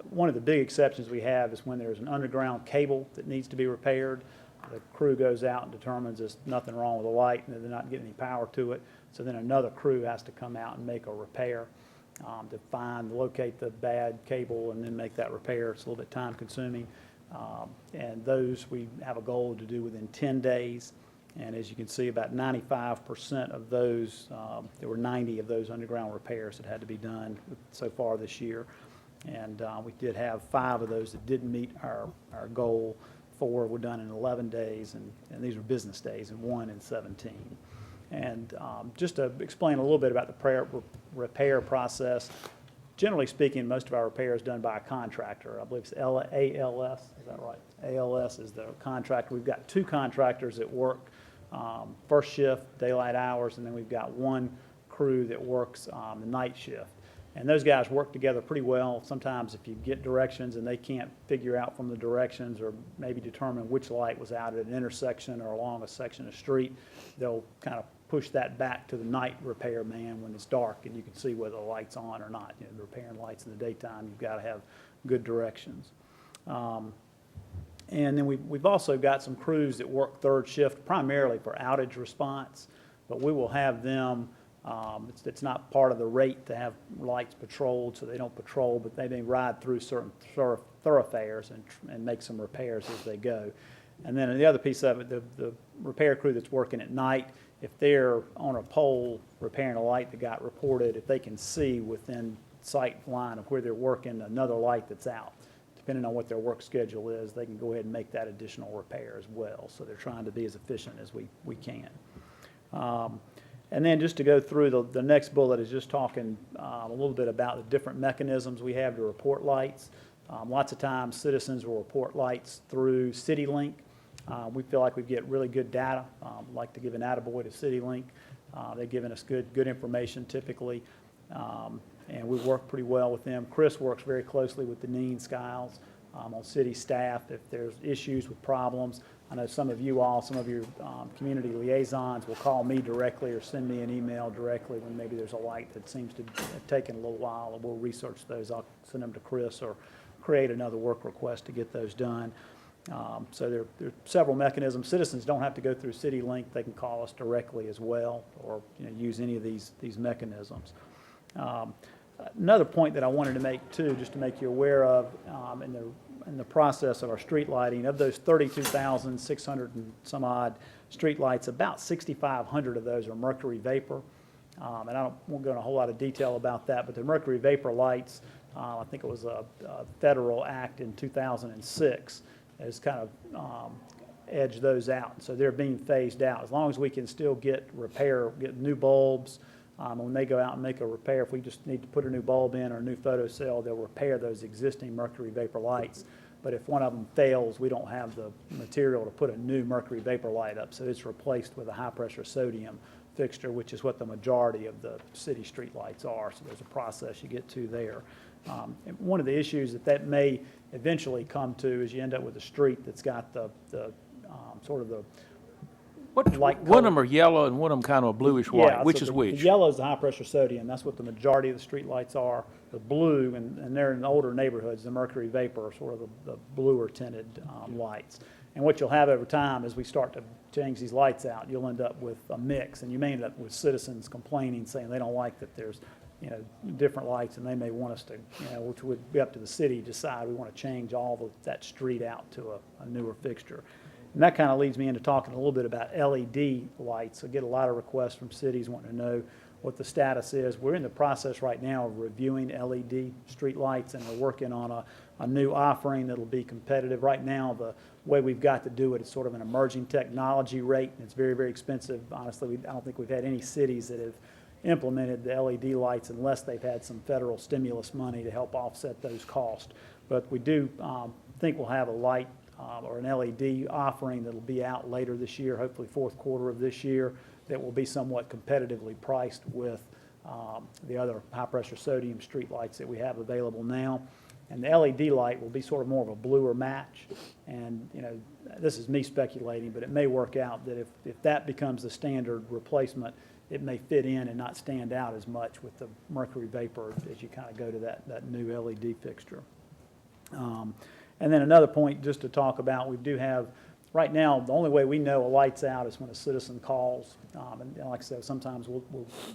One of the big exceptions we have is when there's an underground cable that needs to be repaired. The crew goes out and determines there's nothing wrong with the light and they're not getting any power to it. So then another crew has to come out and make a repair to locate the bad cable and then make that repair. It's a little bit time consuming. And those we have a goal to do within 10 days. And as you can see, about 95% of those, there were 90 of those underground repairs that had to be done so far this year. And we did have 5 of those that didn't meet our goal. 4 were done in 11 days, and these were business days, and 1 in 17. And just to explain a little bit about the repair process, generally speaking, most of our repair is done by a contractor. I believe it's ALS, is that right? ALS is the contractor. We've got 2 contractors that work first shift, daylight hours, and then we've got 1 crew that works the night shift. And those guys work together pretty well. Sometimes if you get directions and they can't figure out from the directions or maybe determine which light was out at an intersection or along a section of street, they'll kind of push that back to the night repair man when it's dark and you can see whether the light's on or not. You know, repairing lights in the daytime, you've got to have good directions. And then we've also got some crews that work third shift primarily for outage response, but we will have them. It's not part of the rate to have lights patrolled, so they don't patrol, but they may ride through certain thoroughfares and make some repairs as they go. And then the other piece of it, the repair crew that's working at night, if they're on a pole repairing a light that got reported, if they can see within sight line of where they're working another light that's out, depending on what their work schedule is, they can go ahead and make that additional repair as well. So they're trying to be as efficient as we can. And then just to go through the next bullet is just talking a little bit about the different mechanisms we have to report lights. Lots of times citizens will report lights through CityLink. We feel like we get really good data. I'd like to give an attaboy to CityLink. They've given us good information typically, and we work pretty well with them. Chris works very closely with the Dean Skiles on city staff if there's issues with problems. I know some of your community liaisons will call me directly or send me an email directly when maybe there's a light that seems to have taken a little while, and we'll research those. I'll send them to Chris or create another work request to get those done. So there are several mechanisms. Citizens don't have to go through CityLink. They can call us directly as well, or use any of these mechanisms. Another point that I wanted to make too, just to make you aware of in the process of our street lighting, of those 32,600 and some odd street lights, about 6,500 of those are mercury vapor. And I won't go into a whole lot of detail about that, but the mercury vapor lights, I think it was a federal act in 2006, has kind of edged those out. So they're being phased out. As long as we can still get new bulbs, when they go out and make a repair, if we just need to put a new bulb in or a new photocell, they'll repair those existing mercury vapor lights. but if one of them fails, we don't have the material to put a new mercury vapor light up, so it's replaced with a high-pressure sodium fixture, which is what the majority of the city street lights are, so there's a process you get to there. And one of the issues that may eventually come to is you end up with a street that's got the sort of the
What,
light
one of them
color.
are yellow and one of them kind of a bluish
Yeah,
white. Which
so
is
the
which?
yellow is the high-pressure sodium. That's what the majority of the street lights are. The blue, and they're in older neighborhoods, the mercury vapor are sort of the bluer tinted lights. And what you'll have over time as we start to change these lights out, you'll end up with a mix, and you may end up with citizens complaining, saying they don't like that there's, different lights, and they may want us to, which would be up to the city to decide we want to change all of that street out to a newer fixture. And that kind of leads me into talking a little bit about LED lights. I get a lot of requests from cities wanting to know what the status is. We're in the process right now of reviewing LED street lights, and we're working on a new offering that'll be competitive. Right now, the way we've got to do it is sort of an emerging technology rate, and it's very, very expensive. Honestly, I don't think we've had any cities that have implemented the LED lights unless they've had some federal stimulus money to help offset those costs. But we do think we'll have a light or an LED offering that'll be out later this year, hopefully fourth quarter of this year, that will be somewhat competitively priced with the other high-pressure sodium street lights that we have available now. And the LED light will be sort of more of a bluer match. And, this is me speculating, but it may work out that if that becomes the standard replacement, it may fit in and not stand out as much with the mercury vapor as you kind of go to that new LED fixture. And then another point just to talk about, we do have, right now, the only way we know a light's out is when a citizen calls. And like I said, sometimes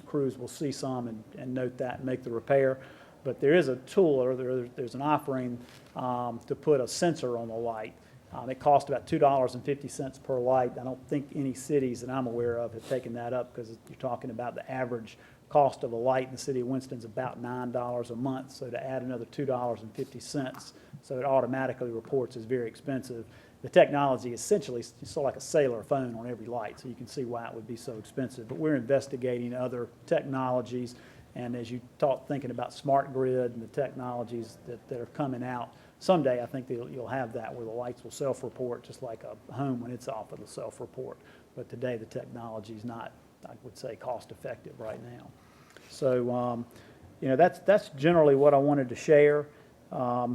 crews will see some and note that and make the repair. But there is a tool, or there's an offering to put a sensor on the light. It costs about $2.50 per light. I don't think any cities that I'm aware of have taken that up, because you're talking about the average cost of a light in the city of Winston's about $9 a month. So to add another $2.50, so it automatically reports is very expensive. The technology essentially is sort of like a cellular phone on every light, so you can see why it would be so expensive. But we're investigating other technologies, and as you thinking about smart grid and the technologies that are coming out, someday I think you'll have that where the lights will self-report just like a home when it's off, it'll self-report. But today the technology is not, I would say, cost-effective right now. So, that's generally what I wanted to share. I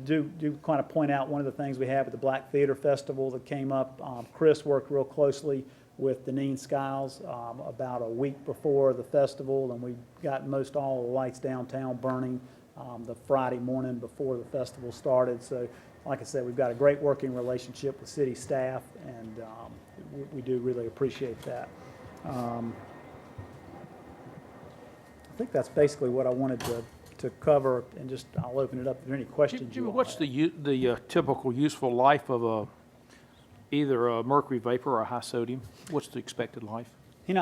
do kind of point out one of the things we have at the Black Theater Festival that came up. Chris worked real closely with Deneen Skiles about a week before the festival, and we got most all the lights downtown burning the Friday morning before the festival started. So, like I said, we've got a great working relationship with city staff, and we do really appreciate that. I think that's basically what I wanted to cover, and just I'll open it up. If there are any questions
Jimmy,
you all
what's
have.
the typical useful life of either a mercury vapor or a high sodium? What's the expected life?
What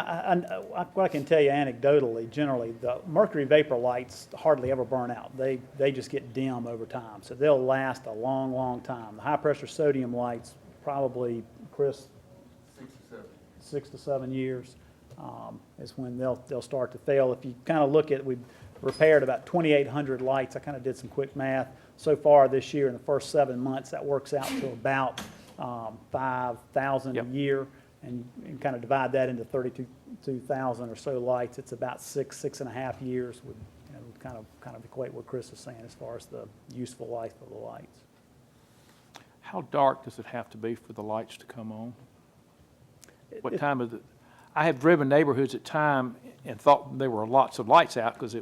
I can tell you anecdotally, generally, the mercury vapor lights hardly ever burn out. They just get dim over time, so they'll last a long, long time. The high-pressure sodium lights, probably, Chris? 6 to 7 years is when they'll start to fail. If you kind of look at, we've repaired about 2,800 lights. I kind of did some quick math. So far this year, in the first 7 months, that works out to about 5,000 a year. And kind of divide that into 32,000 or so lights. It's about 6.5 years would kind of equate what Chris is saying as far as the useful life of the lights.
How dark does it have to be for the lights to come on? What time is it? I have driven neighborhoods at time and thought there were lots of lights out because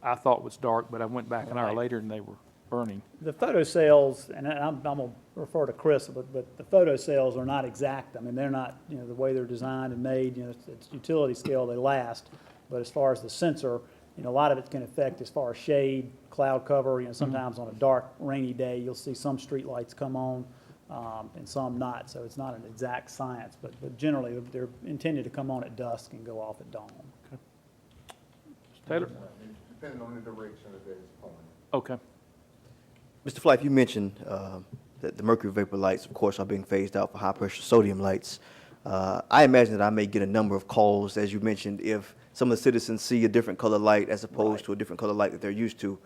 I thought it was dark, but I went back an hour later and they were burning.
The photo cells, and I'm going to refer to Chris, but the photo cells are not exact. I mean, they're not, the way they're designed and made, it's utility scale, they last. But as far as the sensor, a lot of it can affect as far as shade, cloud cover. Sometimes on a dark, rainy day, you'll see some street lights come on and some not. So it's not an exact science, but generally they're intended to come on at dusk and go off at dawn.
Okay. Taylor?
Depending on the direction of the day it's pouring.
Okay.
Mr. Flife, you mentioned that the mercury vapor lights, of course, are being phased out for high-pressure sodium lights. I imagine that I may get a number of calls, as you mentioned, if some of the citizens see a different color light as opposed to a different color light that they're used to.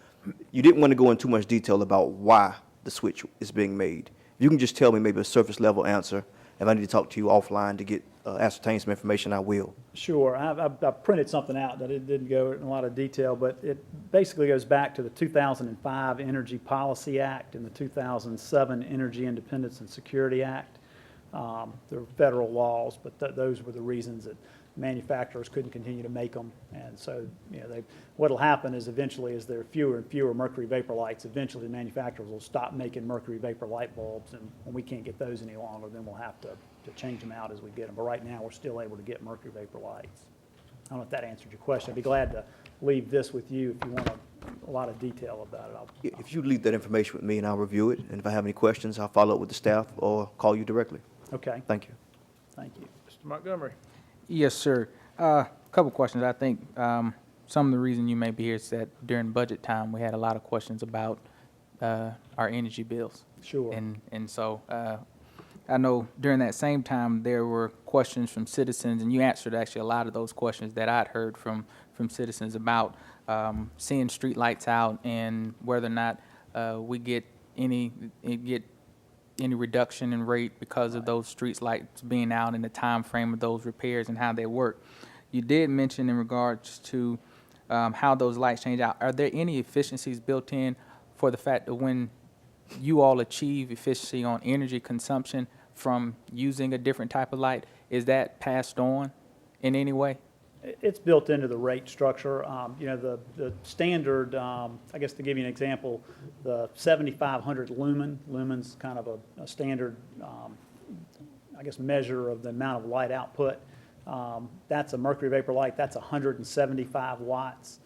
You didn't want to go into too much detail about why the switch is being made. If you can just tell me maybe a surface level answer, if I need to talk to you offline to get, ascertain some information, I will.
Sure. I've printed something out that it didn't go in a lot of detail, but it basically goes back to the 2005 Energy Policy Act and the 2007 Energy Independence and Security Act. They're federal laws, but those were the reasons that manufacturers couldn't continue to make them. And so, what'll happen is eventually, as there are fewer and fewer mercury vapor lights, eventually manufacturers will stop making mercury vapor light bulbs, and when we can't get those any longer, then we'll have to change them out as we get them. But right now, we're still able to get mercury vapor lights. I don't know if that answered your question. I'd be glad to leave this with you if you want a lot of detail about it.
If you leave that information with me and I'll review it, and if I have any questions, I'll follow up with the staff or call you directly.
Okay,
Thank you.
thank you.
Mr. Montgomery?
Yes, sir. Couple questions. I think some of the reason you may be here is that during budget time, we had a lot of questions about our energy bills.
Sure.
And so I know during that same time, there were questions from citizens, and you answered actually a lot of those questions that I'd heard from citizens about seeing street lights out and whether or not we get any reduction in rate because of those street lights being out and the time frame of those repairs and how they work. You did mention in regards to how those lights change out. Are there any efficiencies built in for the fact that when you all achieve efficiency on energy consumption from using a different type of light, is that passed on in any way?
It's built into the rate structure. The standard, I guess to give you an example, the 7,500 lumen's kind of a standard, I guess, measure of the amount of light output. That's a mercury vapor light. That's 175 watts.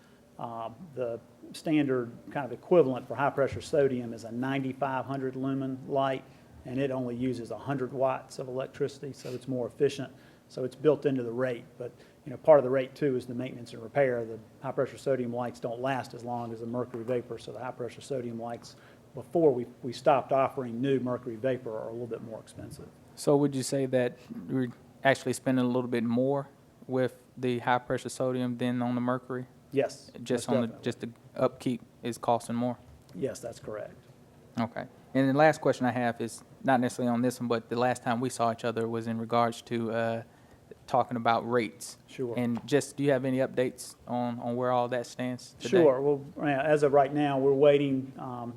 The standard kind of equivalent for high pressure sodium is a 9,500 lumen light, and it only uses 100 watts of electricity, so it's more efficient. So it's built into the rate, but part of the rate too is the maintenance and repair. The high pressure sodium lights don't last as long as the mercury vapor, so the high pressure sodium lights, before we stopped offering new mercury vapor, are a little bit more expensive.
So would you say that we're actually spending a little bit more with the high pressure sodium than on the mercury?
Yes.
Just
most
on
definitely.
just the upkeep is costing more?
Yes, that's correct.
Okay. And the last question I have is not necessarily on this one, but the last time we saw each other was in regards to talking about rates.
Sure.
And just, do you have any updates on where all that stands today?
Sure. Well, as of right now, we're waiting,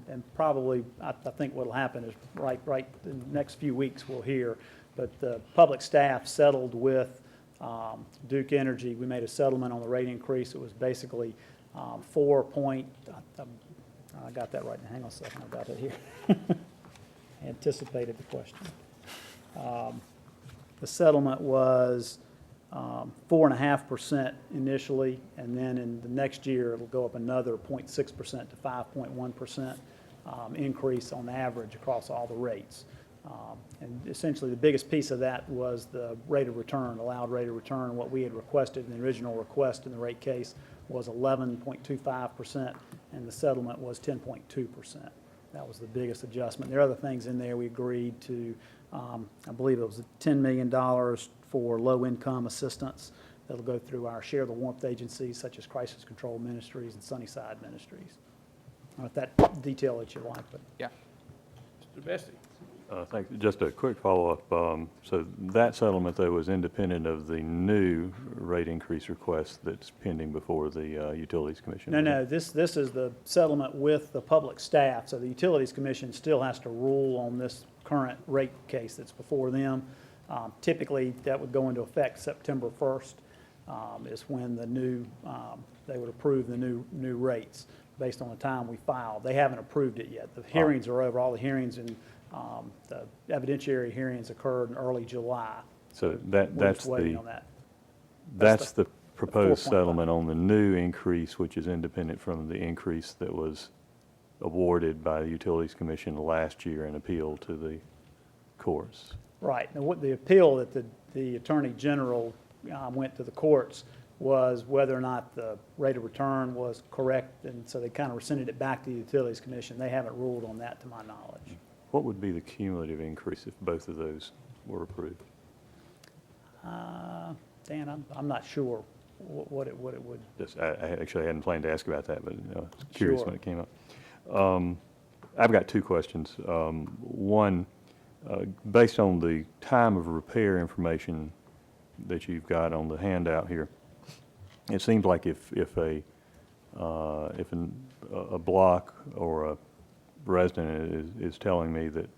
and probably, I think what'll happen is right in the next few weeks we'll hear. But the public staff settled with Duke Energy. We made a settlement on the rate increase. It was basically I got that right now. Hang on a second. I got it here. Anticipated the question. The settlement was 4.5% initially, and then in the next year, it'll go up another 0.6% to 5.1% increase on average across all the rates. And essentially, the biggest piece of that was the rate of return, allowed rate of return. What we had requested in the original request in the rate case was 11.25%, and the settlement was 10.2%. That was the biggest adjustment. There are other things in there. We agreed to, I believe it was $10 million for low-income assistance that'll go through our Share the Warmth agencies, such as Crisis Control Ministries and Sunnyside Ministries. I don't know if that detail that you like, but.
Yeah.
Mr. Bessie?
Thanks. Just a quick follow-up. So that settlement, though, was independent of the new rate increase request that's pending before the Utilities Commission?
No, this is the settlement with the public staff. So the Utilities Commission still has to rule on this current rate case that's before them. Typically, that would go into effect September 1st is when the new, they would approve the new rates based on the time we filed. They haven't approved it yet. The hearings are over. All the hearings and the evidentiary hearings occurred in early July.
So
We're
that's
just waiting
the,
on that.
that's the proposed
4.5.
settlement on the new increase, which is independent from the increase that was awarded by the Utilities Commission last year and appealed to the courts.
Right. Now, what the appeal that the Attorney General went to the courts was whether or not the rate of return was correct, and so they kind of rescinded it back to the Utilities Commission. They haven't ruled on that, to my knowledge.
What would be the cumulative increase if both of those were approved?
Dan, I'm not sure what it would.
Just, I actually hadn't planned to ask about that, but I was curious
Sure.
when it came up. I've got two questions. One, based on the time of repair information that you've got on the handout here, it seems like if a block or a resident is telling me that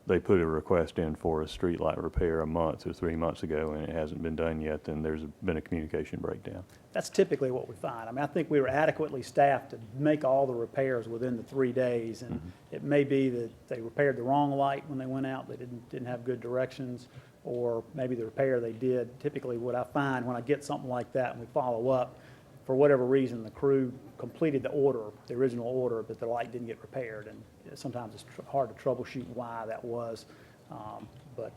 they put a request in for a streetlight repair a month or 3 months ago and it hasn't been done yet, then there's been a communication breakdown.
That's typically what we find. I mean, I think we were adequately staffed to make all the repairs within the 3 days. And it may be that they repaired the wrong light when they went out, they didn't have good directions, or maybe the repair they did. Typically what I find when I get something like that and we follow up, for whatever reason, the crew completed the order, the original order, but the light didn't get repaired. And sometimes it's hard to troubleshoot why that was. But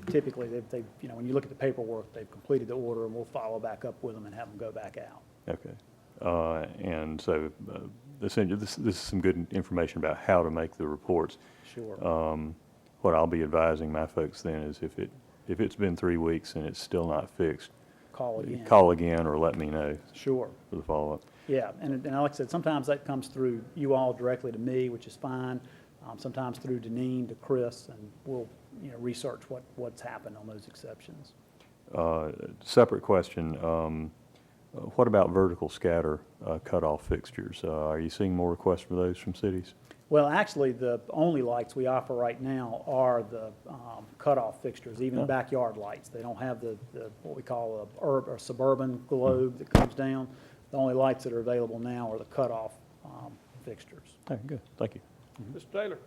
typically, they've, you know, when you look at the paperwork, they've completed the order, and we'll follow back up with them and have them go back out.
Okay. And so essentially, this is some good information about how to make the reports.
Sure.
What I'll be advising my folks then is if it's been 3 weeks and it's still not fixed,
Call again.
or let me know
Sure.
for the follow-up.
Yeah, and like I said, sometimes that comes through you all directly to me, which is fine. Sometimes through Deneen to Chris, and we'll, you know, research what's happened on those exceptions.
Separate question, what about vertical scatter cutoff fixtures? Are you seeing more requests for those from cities?
Well, actually, the only lights we offer right now are the cutoff fixtures, even the backyard lights. They don't have the what we call a suburban globe that comes down. The only lights that are available now are the cutoff fixtures.
Okay, good, thank you.
Mr. Taylor?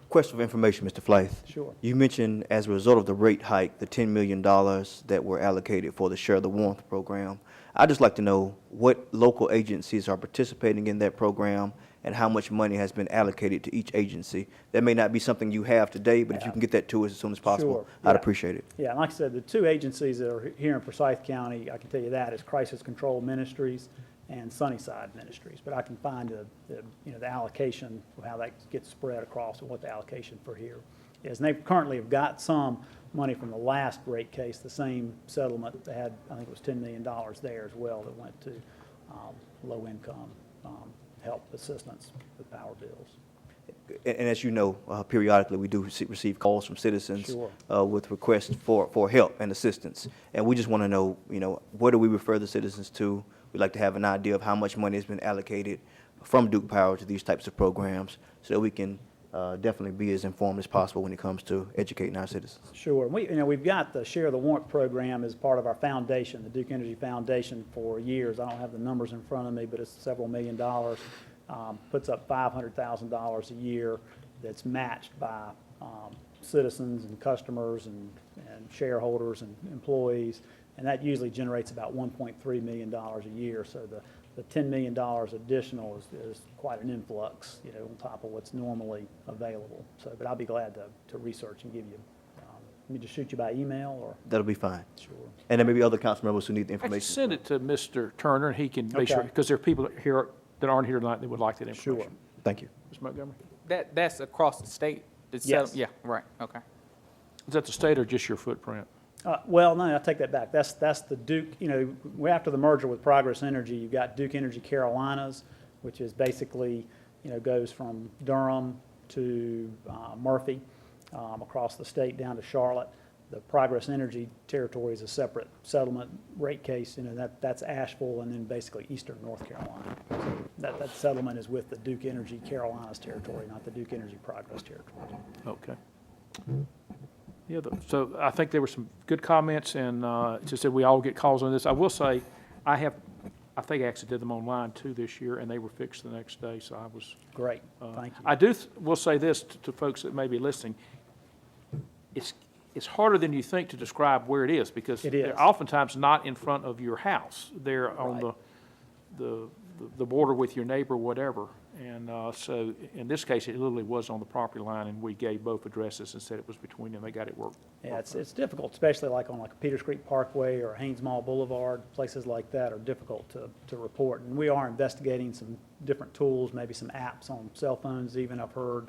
Question of information, Mr. Flaith.
Sure.
You mentioned as a result of the rate hike, the $10 million that were allocated for the Share the Warmth program. I'd just like to know what local agencies are participating in that program and how much money has been allocated to each agency. That may not be something you have today, but if you can get that to us as soon as possible,
Sure.
I'd
Yeah.
appreciate it.
Yeah, and like I said, the two agencies that are here in Forsyth County, I can tell you that, is Crisis Control Ministries and Sunnyside Ministries. But I can find the allocation of how that gets spread across and what the allocation for here is. And they currently have got some money from the last rate case, the same settlement. They had, I think it was $10 million there as well that went to low-income help assistance with power bills.
And as you know, periodically, we do receive calls from citizens
Sure.
with requests for help and assistance. And we just want to know, where do we refer the citizens to? We'd like to have an idea of how much money has been allocated from Duke Power to these types of programs so that we can definitely be as informed as possible when it comes to educating our citizens.
Sure. We've got the Share the Warmth program as part of our foundation, the Duke Energy Foundation, for years. I don't have the numbers in front of me, but it's several $1 million. Puts up $500,000 a year that's matched by citizens and customers and shareholders and employees, and that usually generates about $1.3 million a year. So the $10 million additional is quite an influx, on top of what's normally available. So, but I'll be glad to research and give you. Let me just shoot you by email, or?
That'll be fine.
Sure.
And there may be other council members who need the
Actually,
information.
send it to Mr. Turner, and he can be sure,
Okay.
because there are people here that aren't here tonight that would like that information.
Sure.
Thank you.
Ms. Montgomery?
That's across the state? It's
Yes.
Yeah, right, okay.
Is that the state or just your footprint?
Well, no, I take that back. That's the Duke, after the merger with Progress Energy, you've got Duke Energy Carolinas, which is basically, goes from Durham to Murphy, across the state down to Charlotte. The Progress Energy territory is a separate settlement rate case, that's Asheville and then basically eastern North Carolina. So that settlement is with the Duke Energy Carolinas territory, not the Duke Energy Progress territory.
Okay. Yeah, so I think there were some good comments, and just said we all get calls on this. I will say, I think I actually did them online too this year, and they were fixed the next day, so I was.
Great, thank you.
I will say this to folks that may be listening. It's harder than you think to describe where it is, because
It is.
they're oftentimes not in front of your house. They're on the border with your neighbor, whatever. And so in this case, it literally was on the property line, and we gave both addresses and said it was between them. They got it worked.
Yeah, it's difficult, especially like on Peters Creek Parkway or Haynes Mall Boulevard. Places like that are difficult to report. And we are investigating some different tools, maybe some apps on cell phones even, I've heard,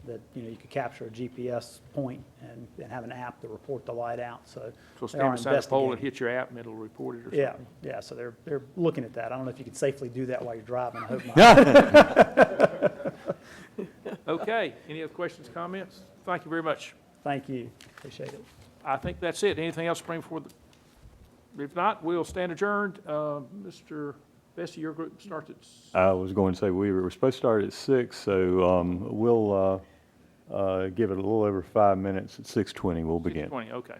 that, you could capture a GPS point and have an app to report the light out. So
So
they are
stand beside a pole and
investigating.
hit your app, and it'll report it or something.
Yeah, so they're looking at that. I don't know if you can safely do that while you're driving. I hope not.
Okay, any other questions, comments? Thank you very much.
Thank you. Appreciate it.
I think that's it. Anything else to bring forward? If not, we'll stand adjourned. Mr. Bessie, your group starts at
I was going to say, we were supposed to start at 6, so we'll give it a little over 5 minutes. At 6:20, we'll begin.
6:20, okay.